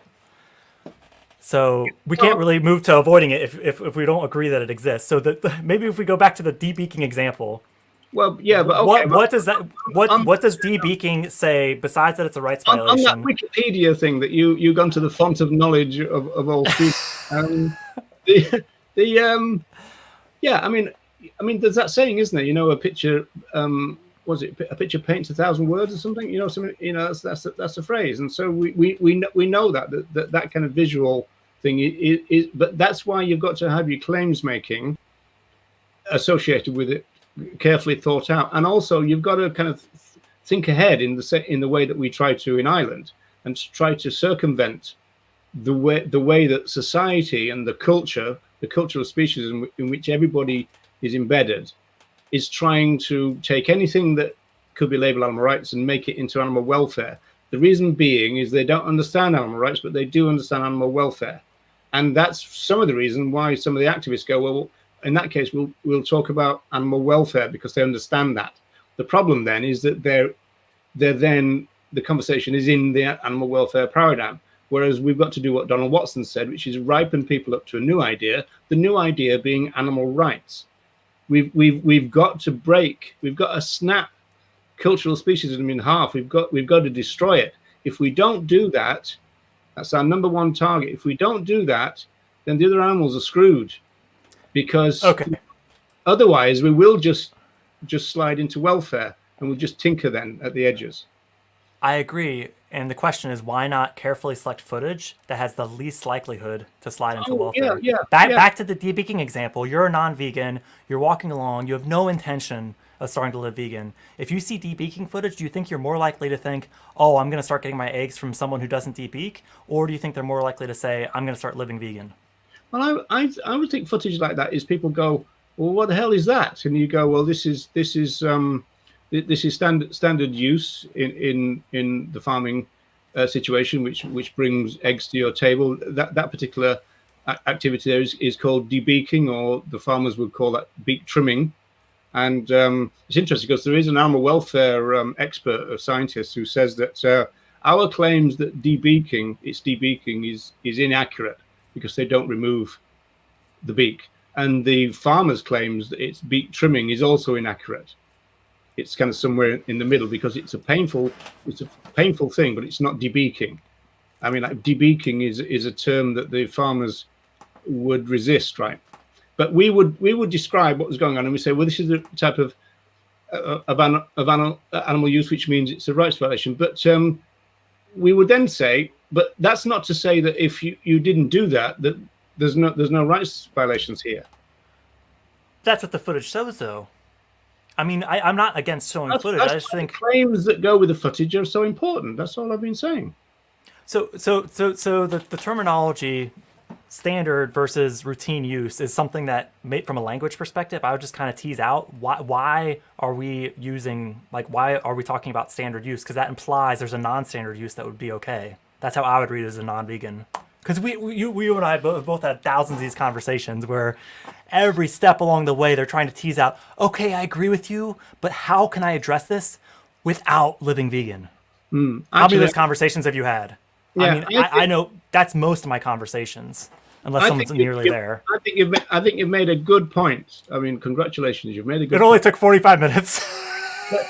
So we can't really move to avoiding it if we don't agree that it exists. So maybe if we go back to the debeaking example, well, yeah, but okay. what does that what does debeaking say besides that it's a rights On that violation? Wikipedia thing that you gone to the font of knowledge of all students. Yeah, I mean, there's that saying, isn't there? You know, a picture. Was it a picture paints 1,000 words or something? You know, something. You know, that's a phrase, and so we know that kind of visual thing is. But that's why you've got to have your claims making associated with it, carefully thought out, and also you've got to kind of think ahead in the way that we try to in Ireland, and to try to circumvent the way that society and the cultural species in which everybody is embedded, is trying to take anything that could be labeled animal rights and make it into animal welfare. The reason being is they don't understand animal rights, but they do understand animal welfare. And that's some of the reason why some of the activists go, well, in that case, we'll talk about animal welfare, because they understand that. The problem then is that they're then the conversation is in the animal welfare paradigm. Whereas we've got to do what Donald Watson said, which is ripen people up to a new idea, the new idea being animal rights. We've got to snap cultural speciesism in half. We've got to destroy it. If we don't do that, that's our number one target. If we don't do that, then the other animals are screwed, because otherwise we will just slide into welfare, and we'll just tinker then at the edges. I agree. And the question is, why not carefully select footage that has the least likelihood to slide into welfare? Back to the debeaking example. You're a non-vegan. You're walking along. You have no intention of starting to live vegan. If you see debeaking footage, do you think you're more likely to think, oh, I'm going to start getting my eggs from someone who doesn't debeak? Or do you think they're more likely to say, I'm going to start living vegan? Well, I would think footage like that is people go, well, what the hell is that? And you go, well, this is standard use in the farming situation, which brings eggs to your table. That particular activity there is called debeaking, or the farmers would call that beak trimming. And it's interesting because there is an animal welfare expert, a scientist, who says that our claims that debeaking is inaccurate because they don't remove the beak, and the farmers' claims that it's beak trimming is also inaccurate. It's kind of somewhere in the middle, because it's a painful thing, but it's not debeaking. I mean, like, debeaking is a term that the farmers would resist, right? But we would describe what was going on, and we say, well, this is the type of animal use, which means it's a rights violation. But we would then say, but that's not to say that if you didn't do that there's no rights violations here. That's what the footage shows, though. I mean, I'm not against showing footage. I just think claims that go with the footage are so important. That's all I've been saying. So the terminology standard versus routine use is something that, from a language perspective, I would just kind of tease out. Why are we talking about standard use? Because that implies there's a non-standard use that would be okay. That's how I would read it as a non-vegan. Because you and I both had thousands of these conversations where every step along the way they're trying to tease out, okay, I agree with you, but how can I address this without living vegan? How many of those conversations have you had? Yeah, I know that's most of my conversations, unless someone's nearly there. I think you've made a good point. I mean, congratulations, you've made a good point. It only took 45 minutes. But,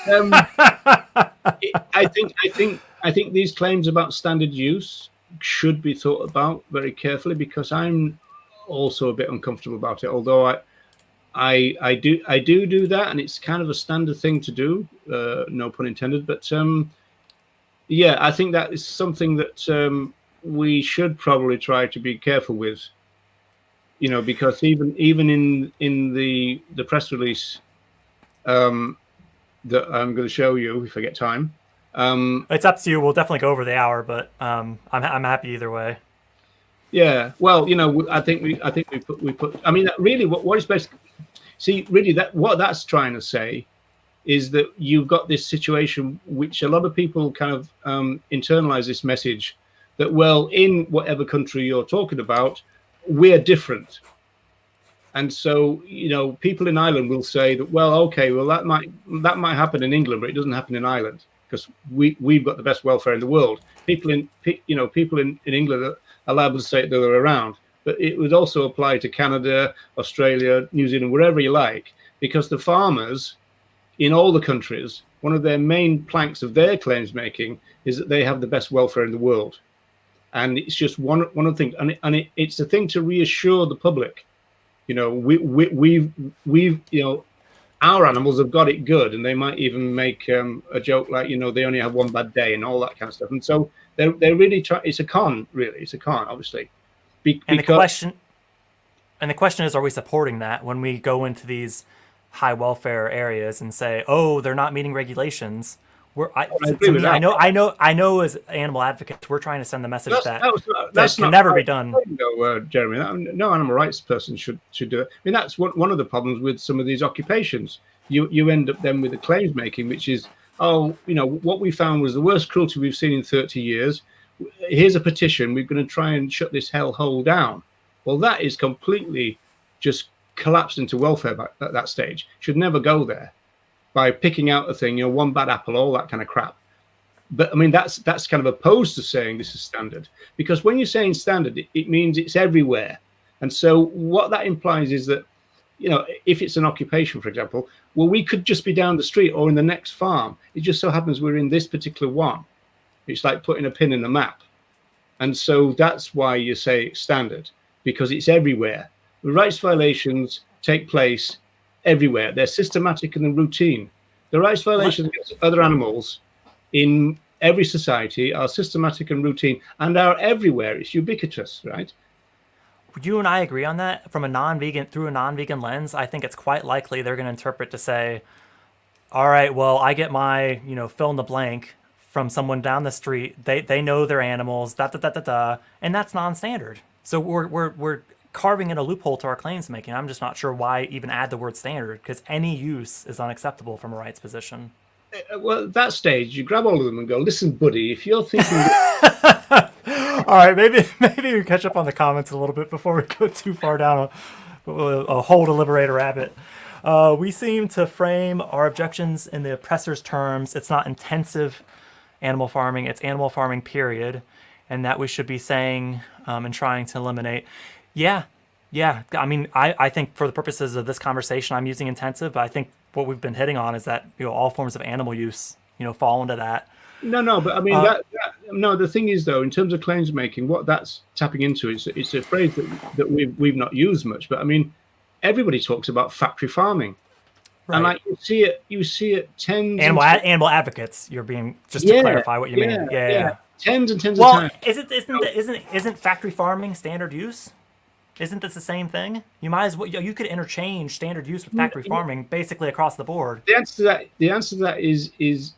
I think these claims about standard use should be thought about very carefully, because I'm also a bit uncomfortable about it. Although I do that, and it's kind of a standard thing to do, no pun intended. But yeah, I think that is something that we should probably try to be careful with. You know, because even in the press release that I'm going to show you if I get time. It's up to you. We'll definitely go over the hour, but I'm happy either way. Yeah. Well, I think we put. I mean, really, what is best? See, really, what that's trying to say is that you've got this situation which a lot of people kind of internalize this message that, well, in whatever country you're talking about, we're different. And so, people in Ireland will say that, well, okay, well, that might happen in England, but it doesn't happen in Ireland because we've got the best welfare in the world. People in England are liable to say it the other way around, but it would also apply to Canada, Australia, New Zealand, wherever you like, because the farmers in all the countries, one of their main planks of their claims making is that they have the best welfare in the world. And it's just one of the things, it's a thing to reassure the public. We've our animals have got it good, and they might even make a joke like, they only have one bad day and all that kind of stuff. And so they're really trying. It's a con, really. It's a con, obviously. And the question is, are we supporting that when we go into these high welfare areas and say, oh, they're not meeting regulations? I know as animal advocates, we're trying to send the message that can never be done. Jeremy, no animal rights person should do it. I mean, that's one of the problems with some of these occupations. You end up then with the claims making, which is, what we found was the worst cruelty we've seen in 30 years. Here's a petition. We're going to try and shut this hellhole down. Well, that is completely just collapsed into welfare at that stage. Should never go there. By picking out a thing, one bad apple, all that kind of crap. But I mean, that's kind of opposed to saying this is standard, because when you're saying standard, it means it's everywhere. And so what that implies is that, if it's an occupation, for example, well, we could just be down the street or in the next farm. It just so happens we're in this particular one. It's like putting a pin in the map. And so that's why you say it's standard, because it's everywhere. The rights violations take place everywhere. They're systematic and routine. The rights violations against other animals in every society are systematic and routine and are everywhere. It's ubiquitous, right? You and I agree on that. Through a non-vegan lens, I think it's quite likely they're going to interpret to say, all right, well, I get my, fill in the blank from someone down the street. They know their animals, and that's non-standard. So we're carving in a loophole to our claims making. I'm just not sure why even add the word standard, because any use is unacceptable from a rights position. Well, at that stage, you grab all of them and go, listen, buddy, if you're thinking... All right, maybe we catch up on the comments a little bit before we go too far down a hole to liberate a rabbit. We seem to frame our objections in the oppressor's terms. It's not intensive animal farming, it's animal farming, period, and that we should be saying and trying to eliminate. Yeah. I mean, I think for the purposes of this conversation, I'm using intensive. But I think what we've been hitting on is that all forms of animal use fall into that. No, but I mean the thing is, though, in terms of claims making, what that's tapping into is it's a phrase that we've not used much. But I mean, everybody talks about factory farming, right. And like you see it tens animal advocates. You're being to clarify what you mean. Yeah. Tens and tens of times. Isn't factory farming standard use? Isn't this the same thing? You might as well. You could interchange standard use with factory farming basically across the board. The answer to that is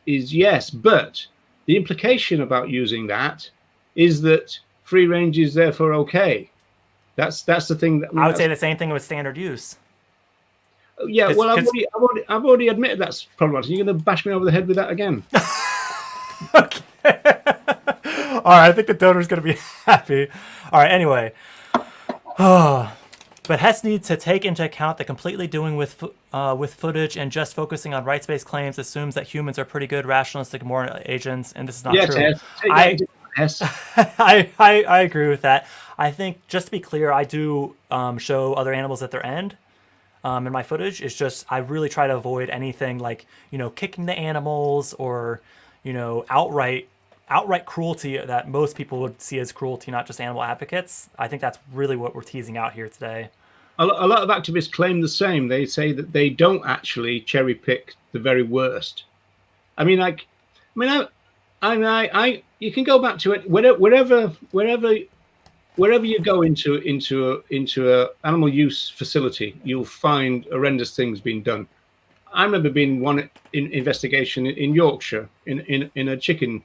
yes, but the implication about using that is that free range is therefore okay. That's the thing that I would say the same thing with standard use. Yeah, well, I've already admitted that's problematic. You're going to bash me over the head with that again. Okay. All right, I think the donor's going to be happy. All right, anyway. But Hess needs to take into account that completely doing with footage and just focusing on rights-based claims assumes that humans are pretty good, rationalistic moral agents, and this is not true. Hess. I agree with that. I think, just to be clear, I do show other animals at their end in my footage. It's just I really try to avoid anything like kicking the animals or outright cruelty that most people would see as cruelty, not just animal advocates. I think that's really what we're teasing out here today. A lot of activists claim the same. They say that they don't actually cherry pick the very worst. I mean, you can go back to it wherever you go into a animal use facility, you'll find horrendous things being done. I remember being one investigation in Yorkshire in a chicken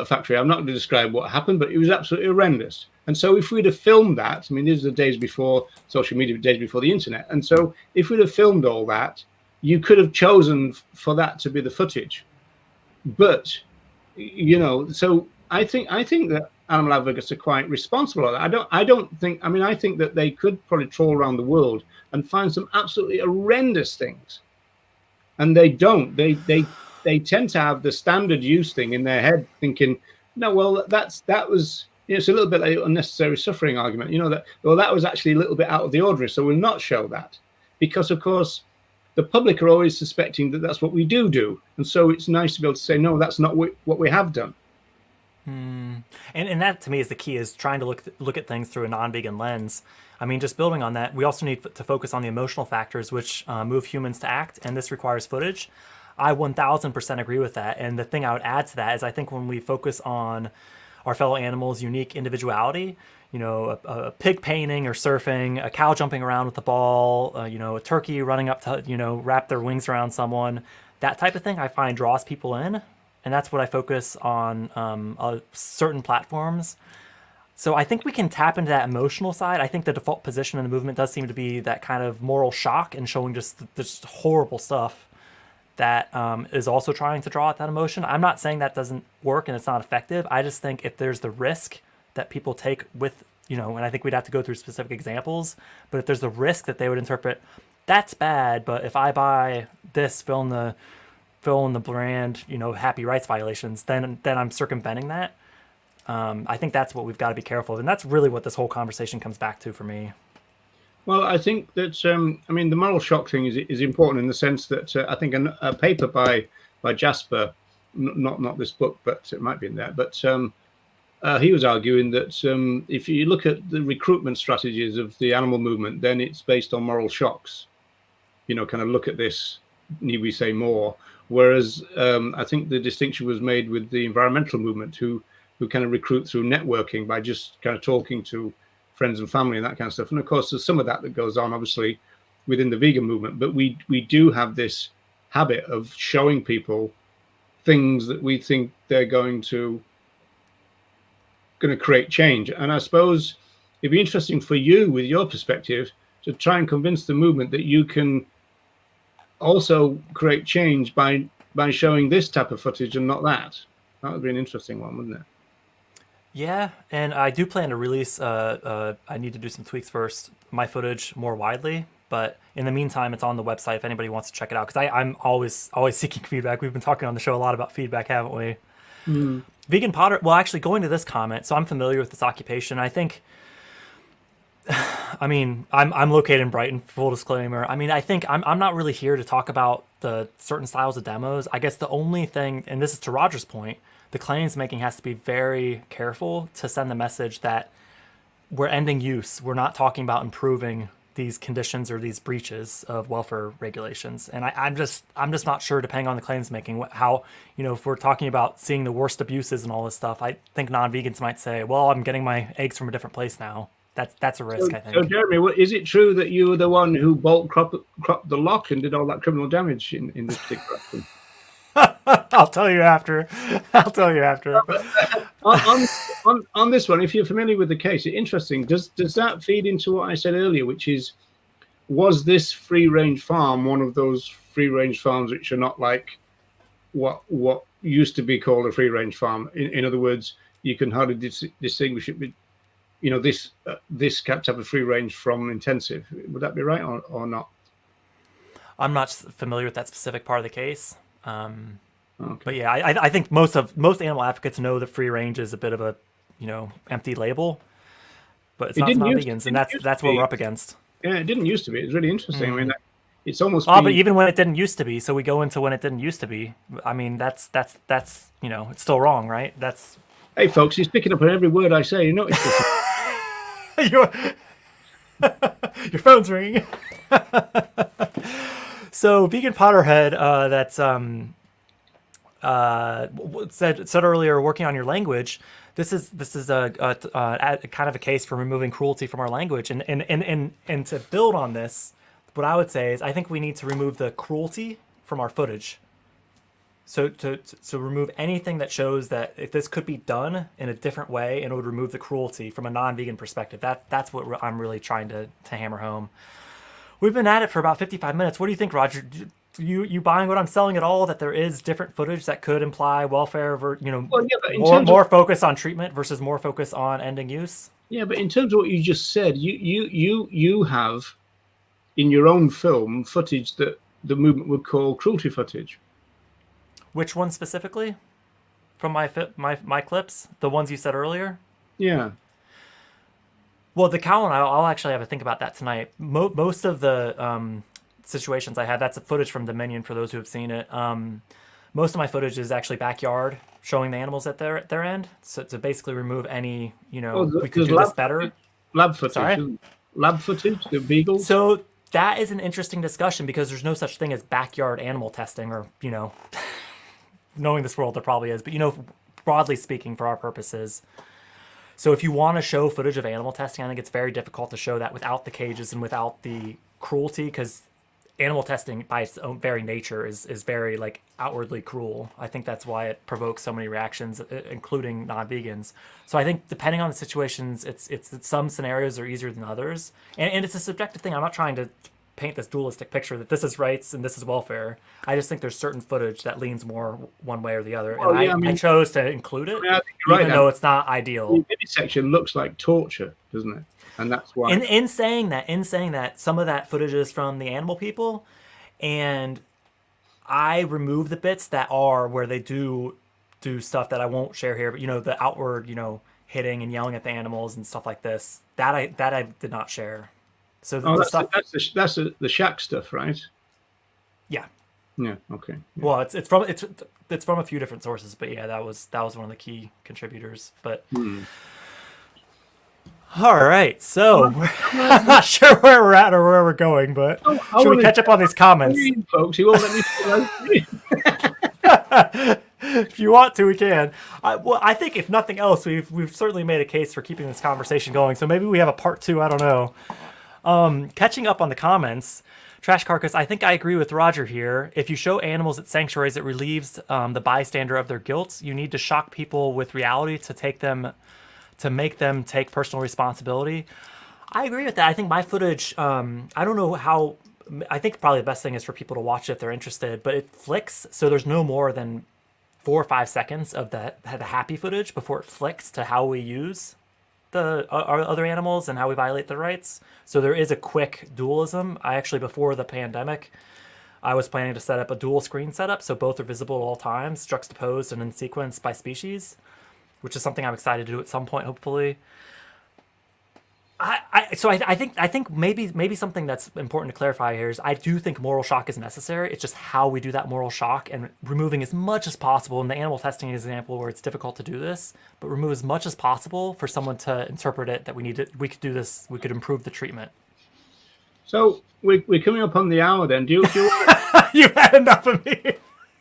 factory. I'm not going to describe what happened, but it was absolutely horrendous. And so if we'd have filmed that, I mean, these are the days before social media, days before the internet. And so if we'd have filmed all that, you could have chosen for that to be the footage. But, so I think that animal advocates are quite responsible. I think that they could probably trawl around the world and find some absolutely horrendous things. And they don't. They tend to have the standard use thing in their head, thinking, no, well, that was, it's a little bit like unnecessary suffering argument, that was actually a little bit out of the ordinary, so we'll not show that. Because, of course, the public are always suspecting that that's what we do. And so it's nice to be able to say, no, that's not what we have done. And that, to me, is the key, is trying to look at things through a non-vegan lens. I mean, just building on that, we also need to focus on the emotional factors which move humans to act, and this requires footage. I 1000% agree with that. And the thing I would add to that is I think when we focus on our fellow animals' unique individuality, a pig painting or surfing, a cow jumping around with the ball, a turkey running up to, wrap their wings around someone, that type of thing I find draws people in. And that's what I focus on certain platforms. So I think we can tap into that emotional side. I think the default position in the movement does seem to be that kind of moral shock and showing just this horrible stuff that is also trying to draw out that emotion. I'm not saying that doesn't work and it's not effective. I just think if there's the risk that people take with, and I think we'd have to go through specific examples, but if there's the risk that they would interpret, that's bad, but if I buy this, fill in the brand, happy rights violations, then I'm circumventing that. I think that's what we've got to be careful of. And that's really what this whole conversation comes back to for me. Well, I think that, the moral shock thing is important in the sense that I think a paper by Jasper, not this book, but it might be in there, but he was arguing that if you look at the recruitment strategies of the animal movement, then it's based on moral shocks. Kind of look at this, need we say more? Whereas I think the distinction was made with the environmental movement, who kind of recruit through networking by just kind of talking to friends and family and that kind of stuff. And of course, there's some of that goes on, obviously, within the vegan movement. But we do have this habit of showing people things that we think they're going to create change. And I suppose it'd be interesting for you, with your perspective, to try and convince the movement that you can also create change by showing this type of footage and not that. That would be an interesting one, wouldn't it? Yeah, and I do plan to release, I need to do some tweaks first, my footage more widely, but in the meantime, it's on the website if anybody wants to check it out, because I'm always seeking feedback. We've been talking on the show a lot about feedback, haven't we? Mm. Vegan Potter, well, actually, going to this comment, so I'm familiar with this occupation. I think, I'm located in Brighton, full disclaimer. I think I'm not really here to talk about the certain styles of demos. I guess the only thing, and this is to Roger's point, the claims making has to be very careful to send the message that we're ending use. We're not talking about improving these conditions or these breaches of welfare regulations. And I'm just not sure, depending on the claims making, how, if we're talking about seeing the worst abuses and all this stuff, I think non-vegans might say, well, I'm getting my eggs from a different place now. That's a risk, I think. So Jeremy, is it true that you were the one who bolt cropped the lock and did all that criminal damage in this particular action? I'll tell you after. On this one, if you're familiar with the case, it's interesting. Does that feed into what I said earlier, which is, was this free-range farm one of those free-range farms which are not like what used to be called a free-range farm? In other words, you can hardly distinguish it, this type of free-range from intensive. Would that be right or not? I'm not familiar with that specific part of the case. Okay. But yeah, I think most animal advocates know that free range is a bit of a, empty label, but it's not non-vegans, and that's what we're up against. Yeah, it didn't used to be. It's really interesting. It's almost. But even when it didn't used to be, so we go into when it didn't used to be. That's it's still wrong, right? That's. Hey, folks, he's picking up on every word I say. You know, your phone's ringing. So, Vegan Potterhead, that's said earlier, working on your language. This is a kind of a case for removing cruelty from our language, and to build on this, what I would say is I think we need to remove the cruelty from our footage. So to remove anything that shows that if this could be done in a different way and it would remove the cruelty from a non-vegan perspective. That's what I'm really trying to hammer home. We've been at it for about 55 minutes. What do you think, Roger? You buying what I'm selling at all? That there is different footage that could imply welfare, but more focus on treatment versus more focus on ending use. Yeah, but in terms of what you just said, you have in your own film footage that the movement would call cruelty footage. Which one specifically? From my clips, the ones you said earlier. Yeah. Well, the cow one, I'll actually have a think about that tonight. Most of the situations I had, that's footage from Dominion for those who have seen it. Most of my footage is actually backyard, showing the animals at their end. So to basically remove any, we could do this better. Lab footage. Sorry? Lab footage, the beagles. So that is an interesting discussion because there's no such thing as backyard animal testing, or knowing this world there probably is, but broadly speaking, for our purposes. So if you want to show footage of animal testing, I think it's very difficult to show that without the cages and without the cruelty, because animal testing by its own very nature is very outwardly cruel. I think that's why it provokes so many reactions, including non-vegans. So I think depending on the situations, it's some scenarios are easier than others, and it's a subjective thing. I'm not trying to paint this dualistic picture that this is rights and this is welfare. I just think there's certain footage that leans more one way or the other, and I chose to include it, even though it's not ideal. The section looks like torture, doesn't it? And that's why. In saying that, some of that footage is from the animal people, and I remove the bits that are where they do stuff that I won't share here. But the outward, hitting and yelling at the animals and stuff like this, that I did not share. So that's the shack stuff, right? Yeah. Yeah. Okay. Yeah. Well, it's from a few different sources, but yeah, that was one of the key contributors. But all right, so I'm not sure where we're at or where we're going, but should we catch up on these comments? Folks, you won't let me. If you want to, we can. I think if nothing else, we've certainly made a case for keeping this conversation going. So maybe we have a part 2. I don't know. Catching up on the comments, Trash Carcass, I think I agree with Roger here. If you show animals at sanctuaries, it relieves the bystander of their guilt. You need to shock people with reality to make them take personal responsibility. I agree with that. I think my footage, I don't know how, I think probably the best thing is for people to watch it if they're interested, but it flicks, so there's no more than 4 or 5 seconds of the happy footage before it flicks to how we use our other animals and how we violate their rights. So there is a quick dualism. Before the pandemic, I was planning to set up a dual screen setup, so both are visible at all times, juxtaposed and in sequence by species, which is something I'm excited to do at some point, hopefully. I think maybe something that's important to clarify here is I do think moral shock is necessary. It's just how we do that moral shock, and removing as much as possible. In the animal testing example where it's difficult to do this, but remove as much as possible for someone to interpret it that we could do this, we could improve the treatment. So we're coming up on the hour then. Do you You've had enough of me.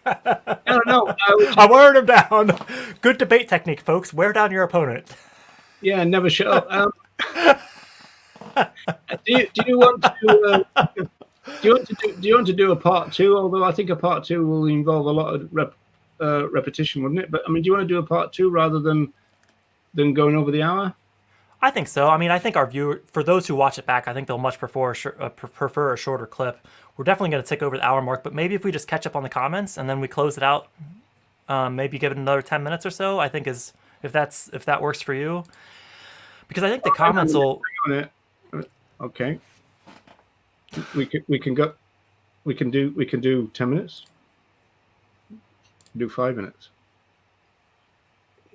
I don't know. I wearing him down. Good debate technique, folks. Wear down your opponent. Yeah, never shut up. Do you want to do a part 2? Although I think a part 2 will involve a lot of repetition, wouldn't it? But do you want to do a part 2 rather than going over the hour? I think so. I think our viewer, for those who watch it back, I think they'll much prefer a shorter clip. We're definitely going to tick over the hour mark, but maybe if we just catch up on the comments and then we close it out, maybe give it another 10 minutes or so. I think if that works for you, because I think the comments will. Okay. We can do 10 minutes. Do 5 minutes.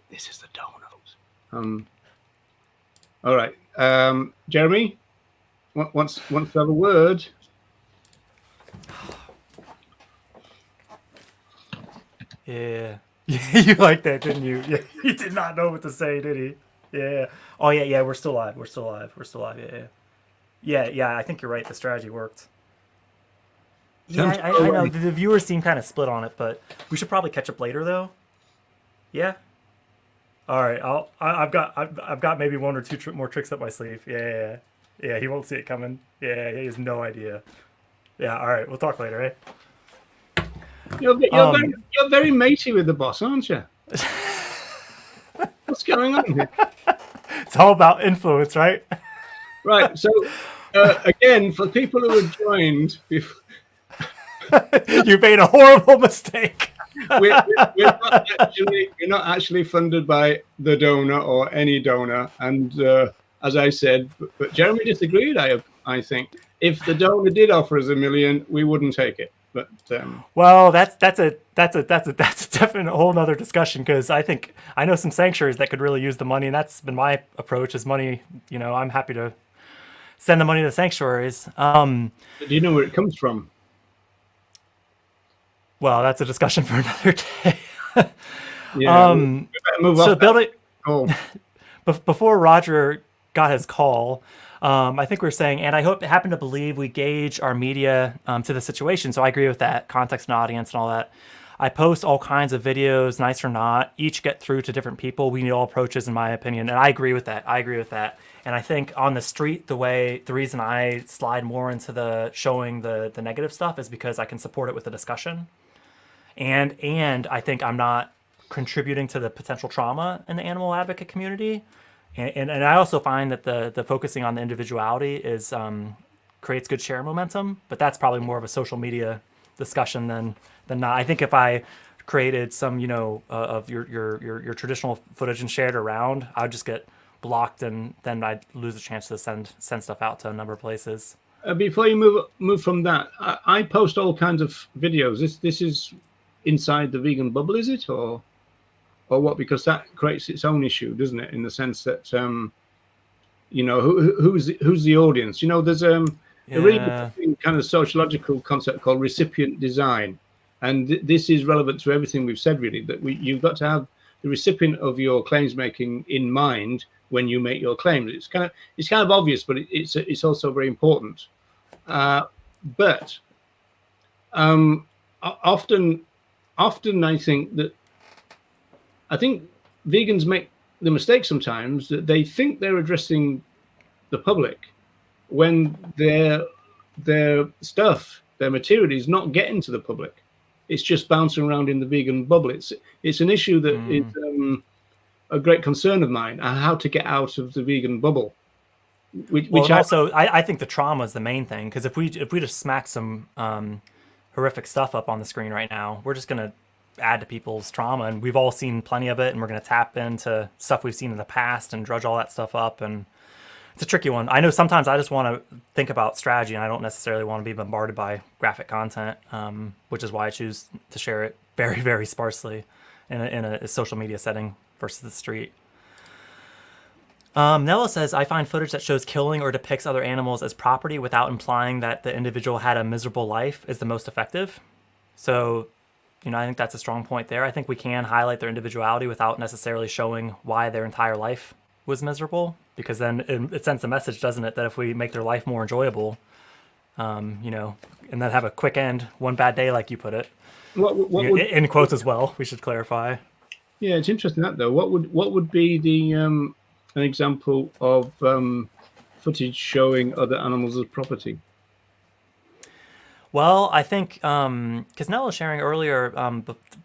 This is the donos. All right. Jeremy, wants to have a word. Yeah. You liked that, didn't you? Yeah. He did not know what to say, did he? Yeah. Oh yeah. We're still live. Yeah. I think you're right. The strategy worked. Yeah, I know the viewers seem kind of split on it, but we should probably catch up later, though. Yeah. All right. I've got maybe 1 or 2 more tricks up my sleeve. Yeah. He won't see it coming. Yeah. He has no idea. Yeah. All right. We'll talk later, eh? You're very matey with the boss, aren't you? What's going on here? It's all about influence, right? Right. So again, for people who have joined, You made a horrible mistake. we're not actually funded by the donor or any donor. And as I said, but Jeremy disagreed. I think if the donor did offer us $1 million, we wouldn't take it. But well, that's a definite whole nother discussion, because I know some sanctuaries that could really use the money, and that's been my approach. Is money, I'm happy to send the money to the sanctuaries. do you know where it comes from? Well, that's a discussion for another day. Yeah. We better move So off building that. before Roger got his call, I think we were saying, and I happen to believe we gauge our media to the situation. So I agree with that, context and audience and all that. I post all kinds of videos, nice or not, each get through to different people. We need all approaches, in my opinion, and I agree with that. And I think on the street, the reason I slide more into the showing the negative stuff is because I can support it with a discussion, and I think I'm not contributing to the potential trauma in the animal advocate community. And I also find that the focusing on the individuality is creates good share momentum, but that's probably more of a social media discussion than not. I think if I created some of your traditional footage and shared around, I would just get blocked, and then I'd lose a chance to send stuff out to a number of places. Before you move from that, I post all kinds of videos. This is inside the vegan bubble, is it, or what? Because that creates its own issue, doesn't it? In the sense that who's the audience? There's a really interesting kind of sociological concept called recipient design, and this is relevant to everything we've said. Really, that you've got to have the recipient of your claims making in mind when you make your claims. It's kind of obvious, but it's also very important. But often I think vegans make the mistake sometimes that they think they're addressing the public when their stuff, their material is not getting to the public. It's just bouncing around in the vegan bubble. It's an issue that is a great concern of mine, how to get out of the vegan bubble. I think the trauma is the main thing, because if we just smack some horrific stuff up on the screen right now, we're just going to add to people's trauma, and we've all seen plenty of it, and we're going to tap into stuff we've seen in the past and drudge all that stuff up, and it's a tricky one. I know sometimes I just want to think about strategy, and I don't necessarily want to be bombarded by graphic content, which is why I choose to share it very, very sparsely in a social media setting versus the street. Nella says, I find footage that shows killing or depicts other animals as property without implying that the individual had a miserable life is the most effective. So, I think that's a strong point there. I think we can highlight their individuality without necessarily showing why their entire life was miserable, because then it sends a message, doesn't it, that if we make their life more enjoyable, and then have a quick end, one bad day, like you put it, in quotes as well, we should clarify. Yeah, it's interesting that though. What would be the an example of footage showing other animals as property? Well, I think because Nella was sharing earlier,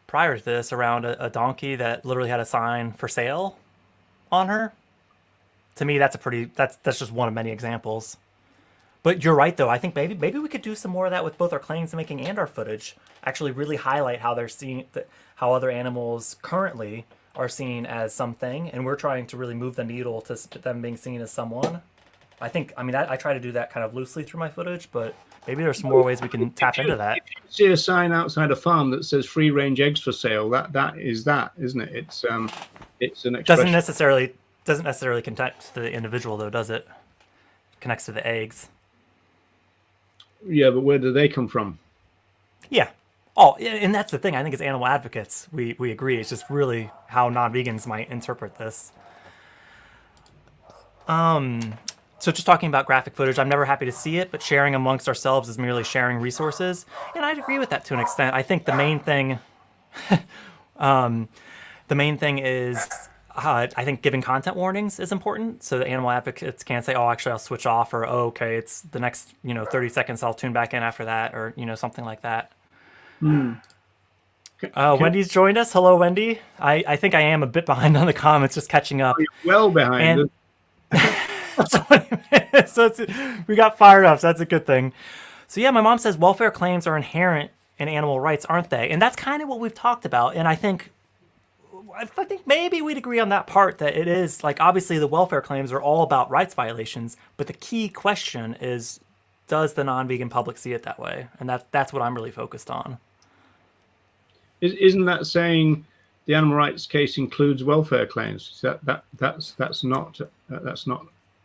prior to this, around a donkey that literally had a sign for sale on her. To me, that's just one of many examples. But you're right, though. I think maybe we could do some more of that with both our claims making and our footage. Actually, really highlight how they're seeing how other animals currently are seen as something, and we're trying to really move the needle to them being seen as someone. I try to do that kind of loosely through my footage, but maybe there's some more ways we can tap into that. If you see a sign outside a farm that says free range eggs for sale, that is that, isn't it? It's an expression. Doesn't necessarily connect to the individual, though, does it? It connects to the eggs. Yeah, but where do they come from? Yeah. Oh, and that's the thing. I think as animal advocates, we agree. It's just really how non-vegans might interpret this. So just talking about graphic footage, I'm never happy to see it, but sharing amongst ourselves is merely sharing resources. And I'd agree with that to an extent. I think the main thing, is, I think giving content warnings is important. So the animal advocates can't say, oh, actually I'll switch off, or, oh, okay, it's the next, 30 seconds, I'll tune back in after that, or, something like that. Wendy's joined us. Hello, Wendy. I think I am a bit behind on the comments, just catching up. Well behind And 20 minutes, so we got fired up, so that's a good thing. So yeah, my mom says welfare claims are inherent in animal rights, aren't they? And that's kind of what we've talked about. And I think maybe we'd agree on that part, that it is like, obviously the welfare claims are all about rights violations, but the key question is, does the non-vegan public see it that way? And that's what I'm really focused on. Isn't that saying the animal rights case includes welfare claims? That's not the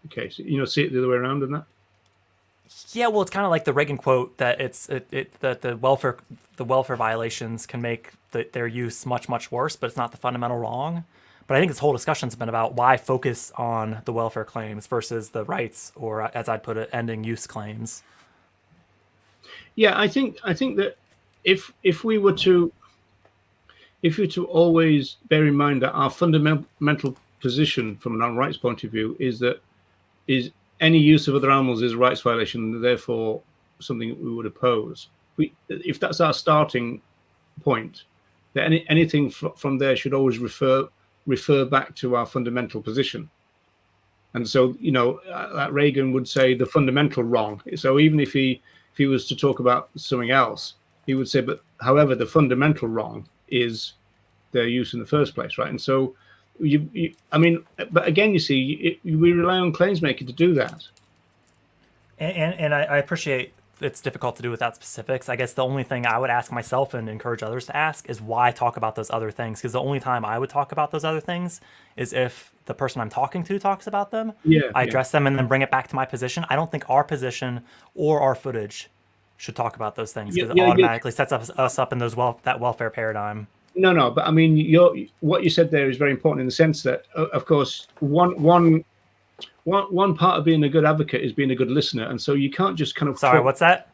case. See it the other way around, isn't that? Yeah, well, it's kind of like the Regan quote that that the welfare violations can make their use much worse, but it's not the fundamental wrong. But I think this whole discussion's been about why focus on the welfare claims versus the rights, or as I'd put it, ending use claims. Yeah, I think that if we were to always bear in mind that our fundamental position from an animal rights point of view is any use of other animals is a rights violation, and therefore something that we would oppose. If that's our starting point, then anything from there should always refer back to our fundamental position. And so, like Regan would say, the fundamental wrong. So even if he was to talk about something else, he would say, but however, the fundamental wrong is their use in the first place, right? And so, but again, you see, we rely on claims maker to do that. And I appreciate it's difficult to do without specifics. I guess the only thing I would ask myself and encourage others to ask is why talk about those other things? Because the only time I would talk about those other things is if the person I'm talking to talks about them. I address them and then bring it back to my position. I don't think our position or our footage should talk about those things, because it automatically sets us up in that welfare paradigm. No, but I mean, what you said there is very important in the sense that, of course, one part of being a good advocate is being a good listener, and so you can't just kind of. Sorry, what's that?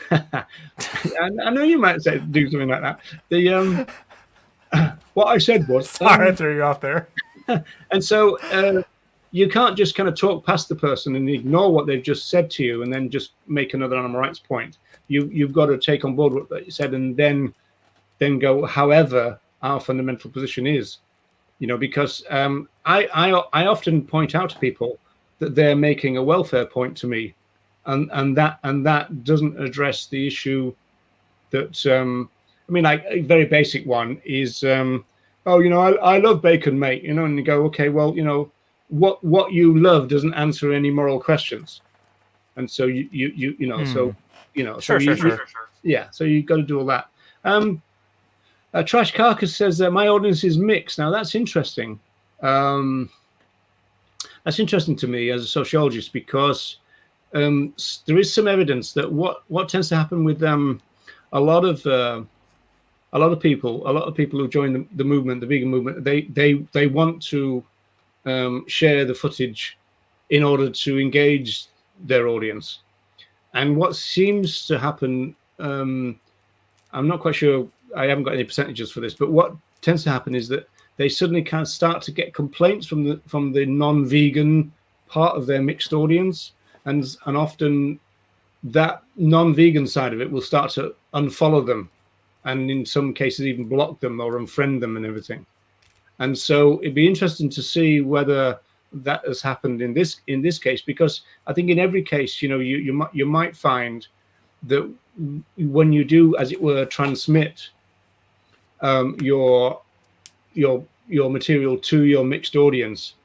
I know you might do something like that. What I said was. Sorry, I threw you off there. And so you can't just kind of talk past the person and ignore what they've just said to you, and then just make another animal rights point. You've got to take on board what they said, and then go, however our fundamental position is, because I often point out to people that they're making a welfare point to me, and that doesn't address the issue that like a very basic one is I love bacon, mate, and you go, okay, well, what you love doesn't answer any moral questions, and so sure. Yeah, so you've got to do all that. Trash Carcass says that my audience is mixed. Now that's interesting. That's interesting to me as a sociologist, because there is some evidence that what tends to happen with a lot of people who join the movement, the vegan movement, they want to share the footage in order to engage their audience. And what seems to happen, I'm not quite sure. I haven't got any percentages for this, but what tends to happen is that they suddenly kind of start to get complaints from the non-vegan part of their mixed audience, and often that non-vegan side of it will start to unfollow them, and in some cases even block them or unfriend them and everything. And so it'd be interesting to see whether that has happened in this case, because I think in every case, you might find that when you do, as it were, transmit your material to your mixed audience,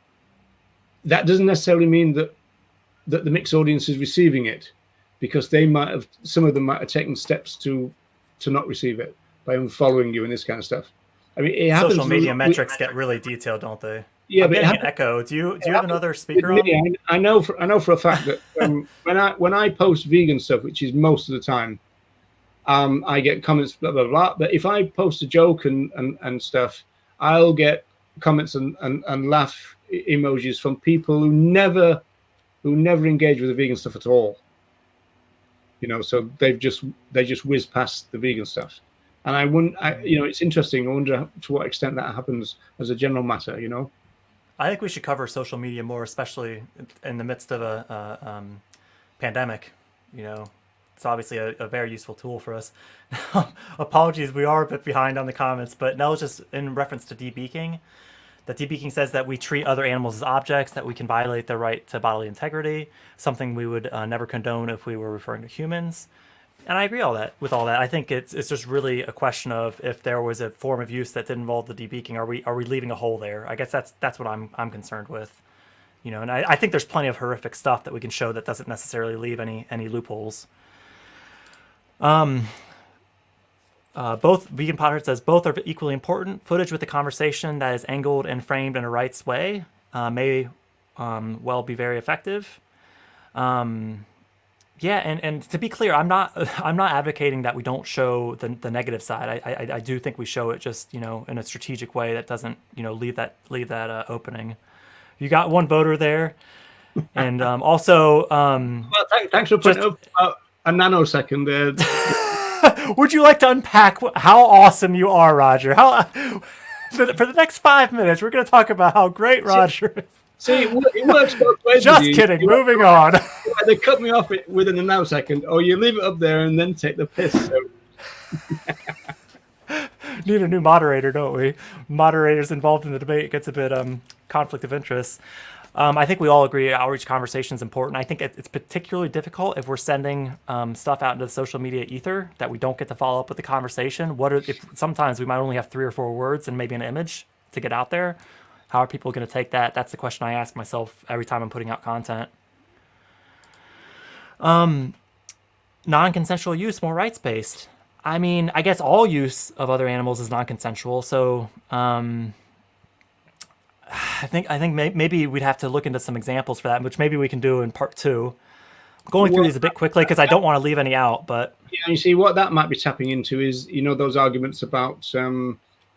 that doesn't necessarily mean that the mixed audience is receiving it, because some of them might have taken steps to not receive it by unfollowing you and this kind of stuff. I mean, it happens. Social media metrics get really detailed, don't they? Yeah, I'm but getting an echo. Do you have another speaker on? I know for a fact that when I post vegan stuff, which is most of the time, I get comments, blah blah blah. But if I post a joke and stuff, I'll get comments and laugh emojis from people who never engage with the vegan stuff at all. So they just whiz past the vegan stuff. And it's interesting. I wonder to what extent that happens as a general matter. I think we should cover social media more, especially in the midst of a pandemic. it's obviously a very useful tool for us. Apologies, we are a bit behind on the comments, but Nell's just in reference to debeaking. That debeaking says that we treat other animals as objects, that we can violate their right to bodily integrity, something we would never condone if we were referring to humans. And I agree with all that. I think it's just really a question of if there was a form of use that did involve the debeaking, are we leaving a hole there? I guess that's what I'm concerned with. And I think there's plenty of horrific stuff that we can show that doesn't necessarily leave any loopholes. Both Vegan Potter says both are equally important. Footage with a conversation that is angled and framed in a rights way may well be very effective. Yeah, and to be clear, I'm not advocating that we don't show the negative side. I do think we show it just in a strategic way that doesn't leave that opening. You got one voter there, and also. Well, thanks for putting up a nanosecond there. Would you like to unpack how awesome you are, Roger? For the next 5 minutes, we're going to talk about how great Roger is. See, it works both ways. Just kidding. Moving on. They cut me off within a nanosecond, or you leave it up there and then take the piss. So. Need a new moderator, don't we? Moderators involved in the debate gets a bit conflict of interest. I think we all agree outreach conversation is important. I think it's particularly difficult if we're sending stuff out into the social media ether that we don't get to follow up with the conversation. If sometimes we might only have 3 or 4 words and maybe an image to get out there. How are people going to take that? That's the question I ask myself every time I'm putting out content. Non-consensual use, more rights-based. I mean, I guess all use of other animals is non-consensual. So I think maybe we'd have to look into some examples for that, which maybe we can do in part 2. I'm going through these a bit quickly because I don't want to leave any out. But yeah, you see what that might be tapping into is those arguments about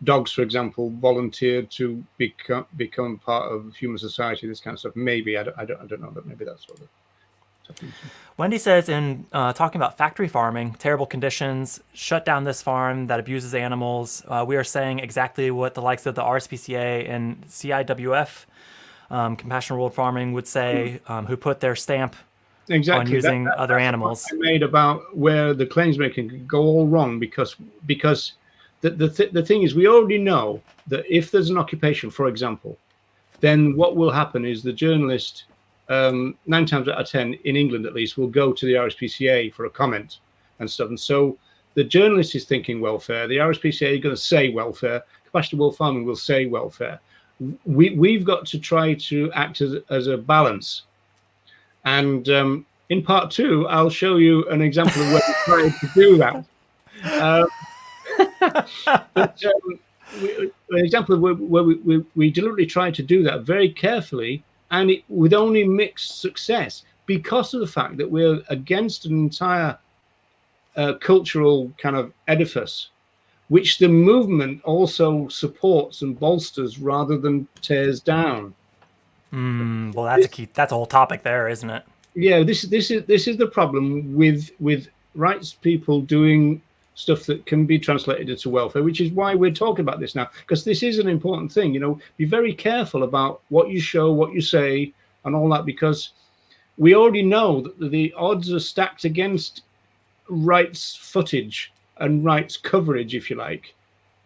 dogs, for example, volunteered to become part of human society. This kind of stuff. Maybe I don't know, but maybe that's what. Wendy says in talking about factory farming, terrible conditions, shut down this farm that abuses animals. We are saying exactly what the likes of the RSPCA and CIWF, Compassion World Farming, would say, who put their stamp on using other animals. I made about where the claims making could go all wrong because the thing is, we already know that if there's an occupation, for example, then what will happen is the journalist, 9 times out of 10, in England at least, will go to the RSPCA for a comment and stuff. And so the journalist is thinking welfare. The RSPCA is going to say welfare. Compassionate World Farming will say welfare. We've got to try to act as a balance. And in part 2, I'll show you an example of where we tried to do that. But an example of where we deliberately tried to do that very carefully, and with only mixed success because of the fact that we're against an entire cultural kind of edifice, which the movement also supports and bolsters rather than tears down. Well, that's a key. That's a whole topic there, isn't it? Yeah, this is the problem with rights people doing stuff that can be translated into welfare, which is why we're talking about this now, because this is an important thing. Be very careful about what you show, what you say, and all that, because we already know that the odds are stacked against rights footage and rights coverage, if you like,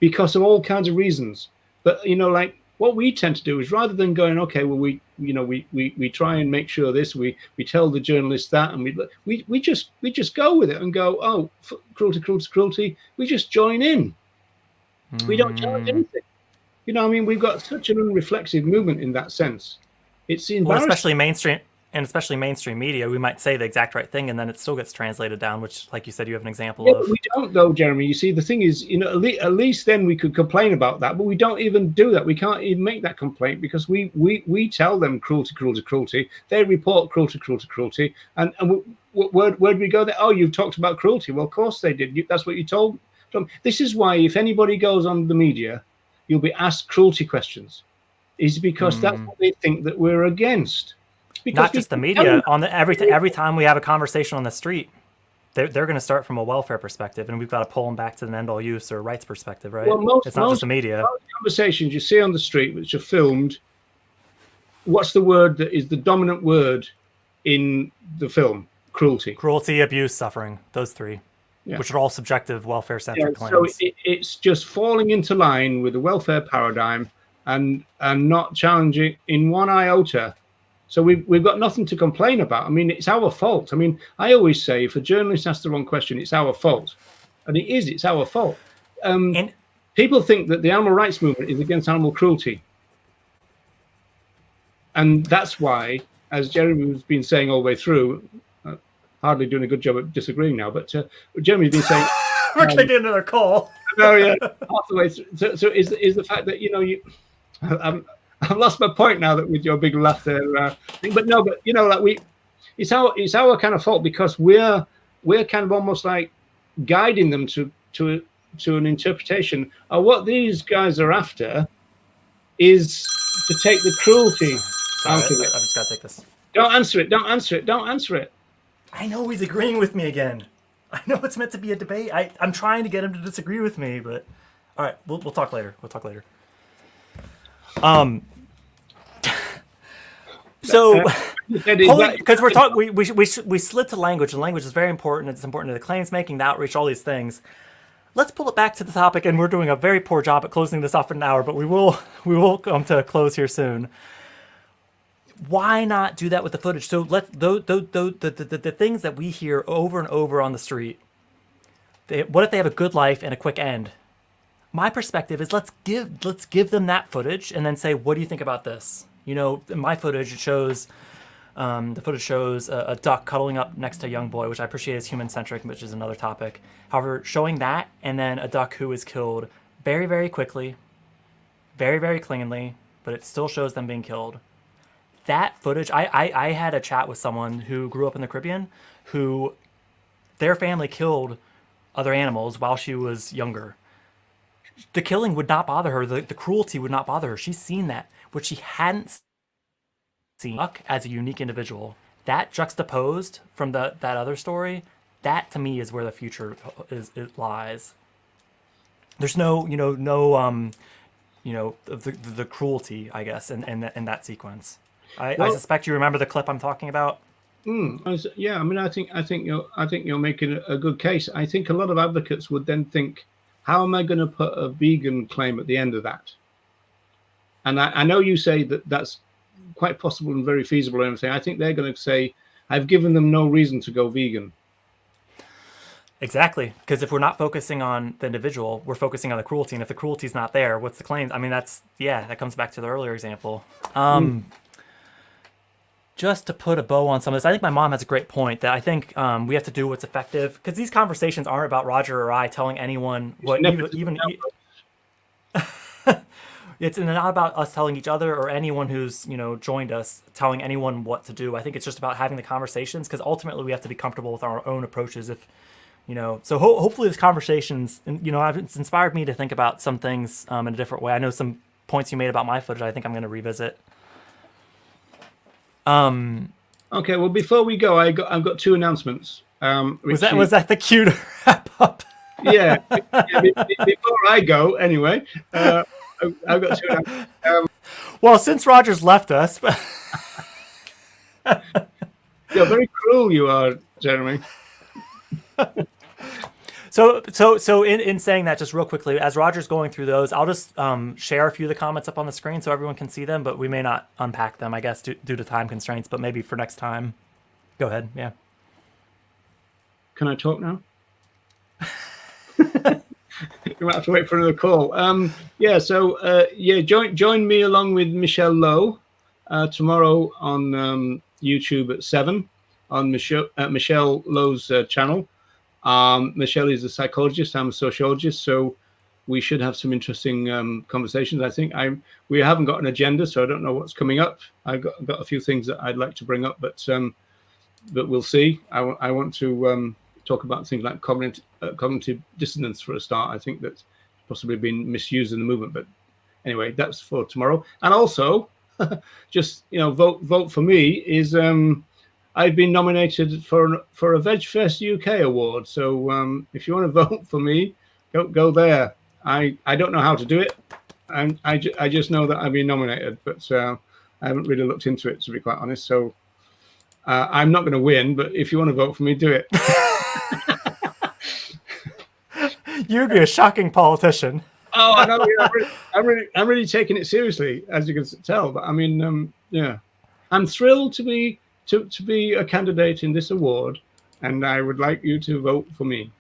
because of all kinds of reasons. But like what we tend to do is, rather than going, okay, well, we try and make sure this, we tell the journalist that, and we just go with it and go, oh, cruelty, we just join in. We don't challenge anything. We've got such an unreflexive movement in that sense. It's embarrassing. Well, especially mainstream media, we might say the exact right thing, and then it still gets translated down, which, like you said, you have an example of. But we don't, though, Jeremy. You see, the thing is, at least then we could complain about that, but we don't even do that. We can't even make that complaint because we tell them cruelty. They report cruelty, and where do we go there? Oh, you've talked about cruelty. Well, of course they did. That's what you told them. This is why if anybody goes on the media, you'll be asked cruelty questions. Is because that's what they think that we're against. Because not just the media. Every time we have a conversation on the street, they're going to start from a welfare perspective, and we've got to pull them back to an end-all use or rights perspective, right? Well, it's not just the media. Most conversations you see on the street, which are filmed, what's the word that is the dominant word in the film? cruelty. Cruelty, abuse, suffering, those three, which are all subjective, welfare-centric claims. So it's just falling into line with the welfare paradigm and not challenging in one iota. So we've got nothing to complain about. I mean, it's our fault. I mean, I always say if a journalist asks the wrong question, it's our fault. And it's our fault. People think that the animal rights movement is against animal cruelty. And that's why, as Jeremy's been saying all the way through, hardly doing a good job at disagreeing now, but Jeremy's been saying... We're going to get another call. Oh, yeah. Half the way through. So is the fact that, I've lost my point now that with your big laugh there. It's our kind of fault because we're kind of almost like guiding them to an interpretation of what these guys are after is to take the cruelty out of it. I've just got to take this. Don't answer it. Don't answer it. I know he's agreeing with me again. I know it's meant to be a debate. I'm trying to get him to disagree with me, but all right, we'll talk later. So, because we're talking, we slid to language, and language is very important. It's important to the claims making, the outreach, all these things. Let's pull it back to the topic, and we're doing a very poor job at closing this off in an hour, but we will come to a close here soon. Why not do that with the footage? So the things that we hear over and over on the street. What if they have a good life and a quick end? My perspective is let's give them that footage and then say, what do you think about this? In my footage, it shows a duck cuddling up next to a young boy, which I appreciate is human-centric, which is another topic. However, showing that and then a duck who is killed very, very quickly, very, very cleanly, but it still shows them being killed. That footage, I had a chat with someone who grew up in the Caribbean, who their family killed other animals while she was younger. The killing would not bother her. The cruelty would not bother her. She's seen that. What she hadn't seen as a unique individual, that juxtaposed from that other story, that to me is where the future lies. There's the cruelty, I guess, in that sequence. I suspect you remember the clip I'm talking about. Yeah, I mean, I think you're making a good case. I think a lot of advocates would then think, how am I going to put a vegan claim at the end of that? And I know you say that that's quite possible and very feasible and everything. I think they're going to say, I've given them no reason to go vegan. Exactly, because if we're not focusing on the individual, we're focusing on the cruelty. And if the cruelty's not there, what's the claim? I mean, that comes back to the earlier example. Just to put a bow on some of this, I think my mom has a great point that I think we have to do what's effective, because these conversations aren't about Roger or I telling anyone what it's not about us telling each other or anyone who's joined us telling anyone what to do. I think it's just about having the conversations, because ultimately we have to be comfortable with our own approaches. So hopefully this conversations, it's inspired me to think about some things in a different way. I know some points you made about my footage I think I'm going to revisit. Okay, well, before we go, I've got two announcements. Was that the cue to wrap up? Yeah, before I go, anyway, I've got two announcements. Well, since Roger's left us, you're very cruel, you are, Jeremy. So in saying that, just real quickly, as Roger's going through those, I'll just share a few of the comments up on the screen so everyone can see them, but we may not unpack them, I guess, due to time constraints, but maybe for next time. Go ahead, yeah. Can I talk now? You might have to wait for another call. Join me along with Michelle Lowe tomorrow on YouTube at 7 on Michelle Lowe's channel. Michelle is a psychologist. I'm a sociologist, so we should have some interesting conversations. I think we haven't got an agenda, so I don't know what's coming up. I've got a few things that I'd like to bring up, but we'll see. I want to talk about things like cognitive dissonance for a start. I think that's possibly been misused in the movement, but anyway, that's for tomorrow. And also, just vote for me is. I've been nominated for a VegFest UK award. So if you want to vote for me, go there. I don't know how to do it. And I just know that I've been nominated, but I haven't really looked into it, to be quite honest. So I'm not going to win, but if you want to vote for me, do it. You'd be a shocking politician. Oh, I know. Yeah, I'm really taking it seriously, as you can tell. But I mean, yeah, I'm thrilled to be a candidate in this award, and I would like you to vote for me.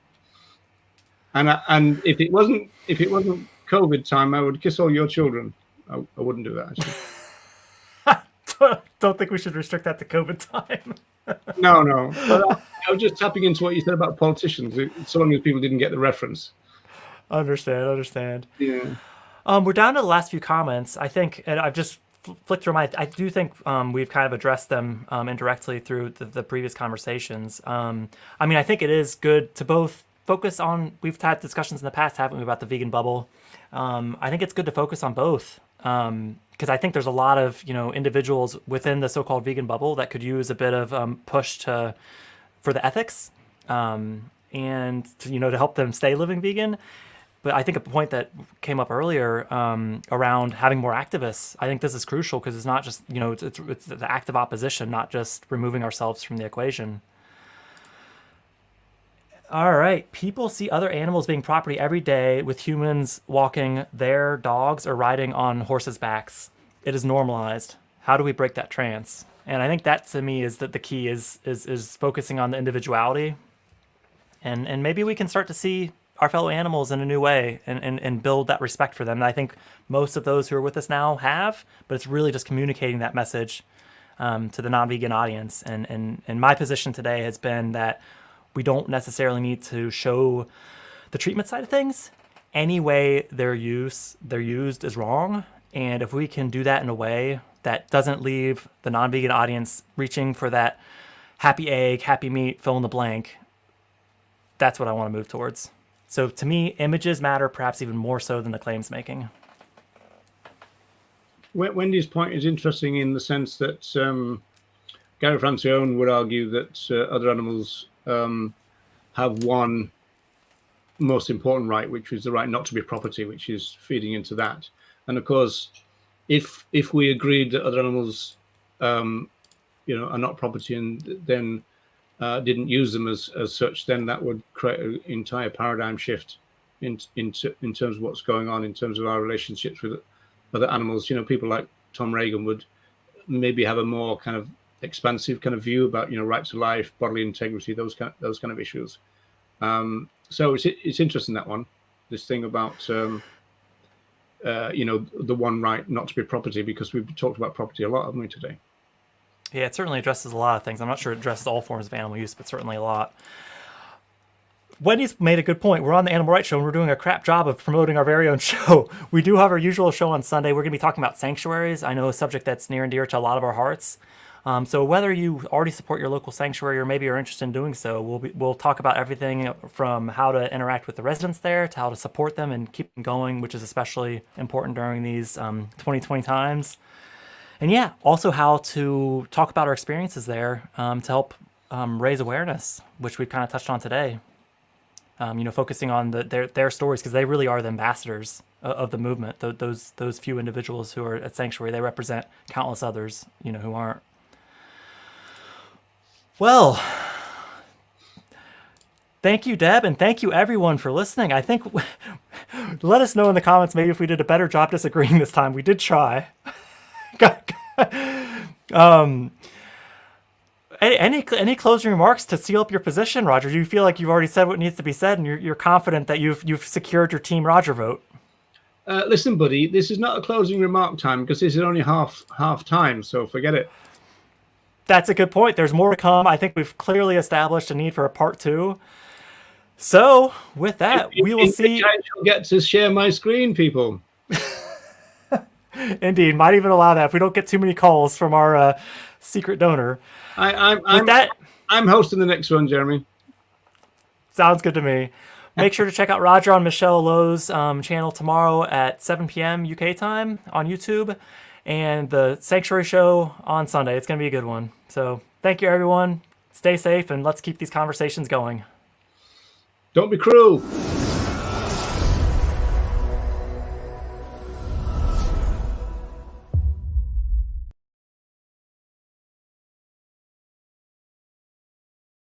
And if it wasn't COVID time, I would kiss all your children. I wouldn't do that, actually. Don't think we should restrict that to COVID time. No. But I was just tapping into what you said about politicians. So long as people didn't get the reference. Understand. Yeah. We're down to the last few comments. I think, and I've just flicked through I do think we've kind of addressed them indirectly through the previous conversations. I mean, I think it is good to both focus on, we've had discussions in the past, haven't we, about the vegan bubble. I think it's good to focus on both. Because I think there's a lot of individuals within the so-called vegan bubble that could use a bit of push for the ethics, and to help them stay living vegan. But I think a point that came up earlier around having more activists, I think this is crucial because it's not just it's the active opposition, not just removing ourselves from the equation. All right. People see other animals being property every day with humans walking their dogs or riding on horses' backs. It is normalized. How do we break that trance? And I think that to me is that the key is focusing on the individuality. And maybe we can start to see our fellow animals in a new way and build that respect for them. And I think most of those who are with us now have, but it's really just communicating that message to the non-vegan audience. And my position today has been that we don't necessarily need to show the treatment side of things. Any way they're used is wrong. And if we can do that in a way that doesn't leave the non-vegan audience reaching for that happy egg, happy meat, fill in the blank, that's what I want to move towards. So to me, images matter perhaps even more so than the claims making. Wendy's point is interesting in the sense that Gary Francione would argue that other animals have one most important right, which is the right not to be property, which is feeding into that. And of course, if we agreed that other animals, are not property and then didn't use them as such, then that would create an entire paradigm shift in terms of what's going on in terms of our relationships with other animals. People like Tom Regan would maybe have a more kind of expansive kind of view about right to life, bodily integrity, those kind of issues. So it's interesting, that one, this thing about the one right not to be property, because we've talked about property a lot, haven't we, today? Yeah, it certainly addresses a lot of things. I'm not sure it addresses all forms of animal use, but certainly a lot. Wendy's made a good point. We're on the Animal Rights Show, and we're doing a crap job of promoting our very own show. We do have our usual show on Sunday. We're going to be talking about sanctuaries. I know a subject that's near and dear to a lot of our hearts. So whether you already support your local sanctuary or maybe you're interested in doing so, we'll talk about everything from how to interact with the residents there to how to support them and keep them going, which is especially important during these 2020 times. And yeah, also how to talk about our experiences there to help raise awareness, which we've kind of touched on today. Focusing on their stories, because they really are the ambassadors of the movement. Those few individuals who are at Sanctuary, they represent countless others, who aren't. Well, thank you, Deb, and thank you everyone for listening. I think let us know in the comments maybe if we did a better job disagreeing this time. We did try. Any closing remarks to seal up your position, Roger? Do you feel like you've already said what needs to be said, and you're confident that you've secured your Team Roger vote? Listen, buddy, this is not a closing remark time because this is only half time, so forget it. That's a good point. There's more to come. I think we've clearly established a need for a part 2. So with that, we will see. I shall get to share my screen, people. Indeed, might even allow that if we don't get too many calls from our secret donor. I'm hosting the next one, Jeremy. Sounds good to me. Make sure to check out Roger on Michelle Lowe's channel tomorrow at 7 p.m. UK time on YouTube, and the Sanctuary Show on Sunday. It's going to be a good one. So thank you, everyone. Stay safe, and let's keep these conversations going. Don't be cruel.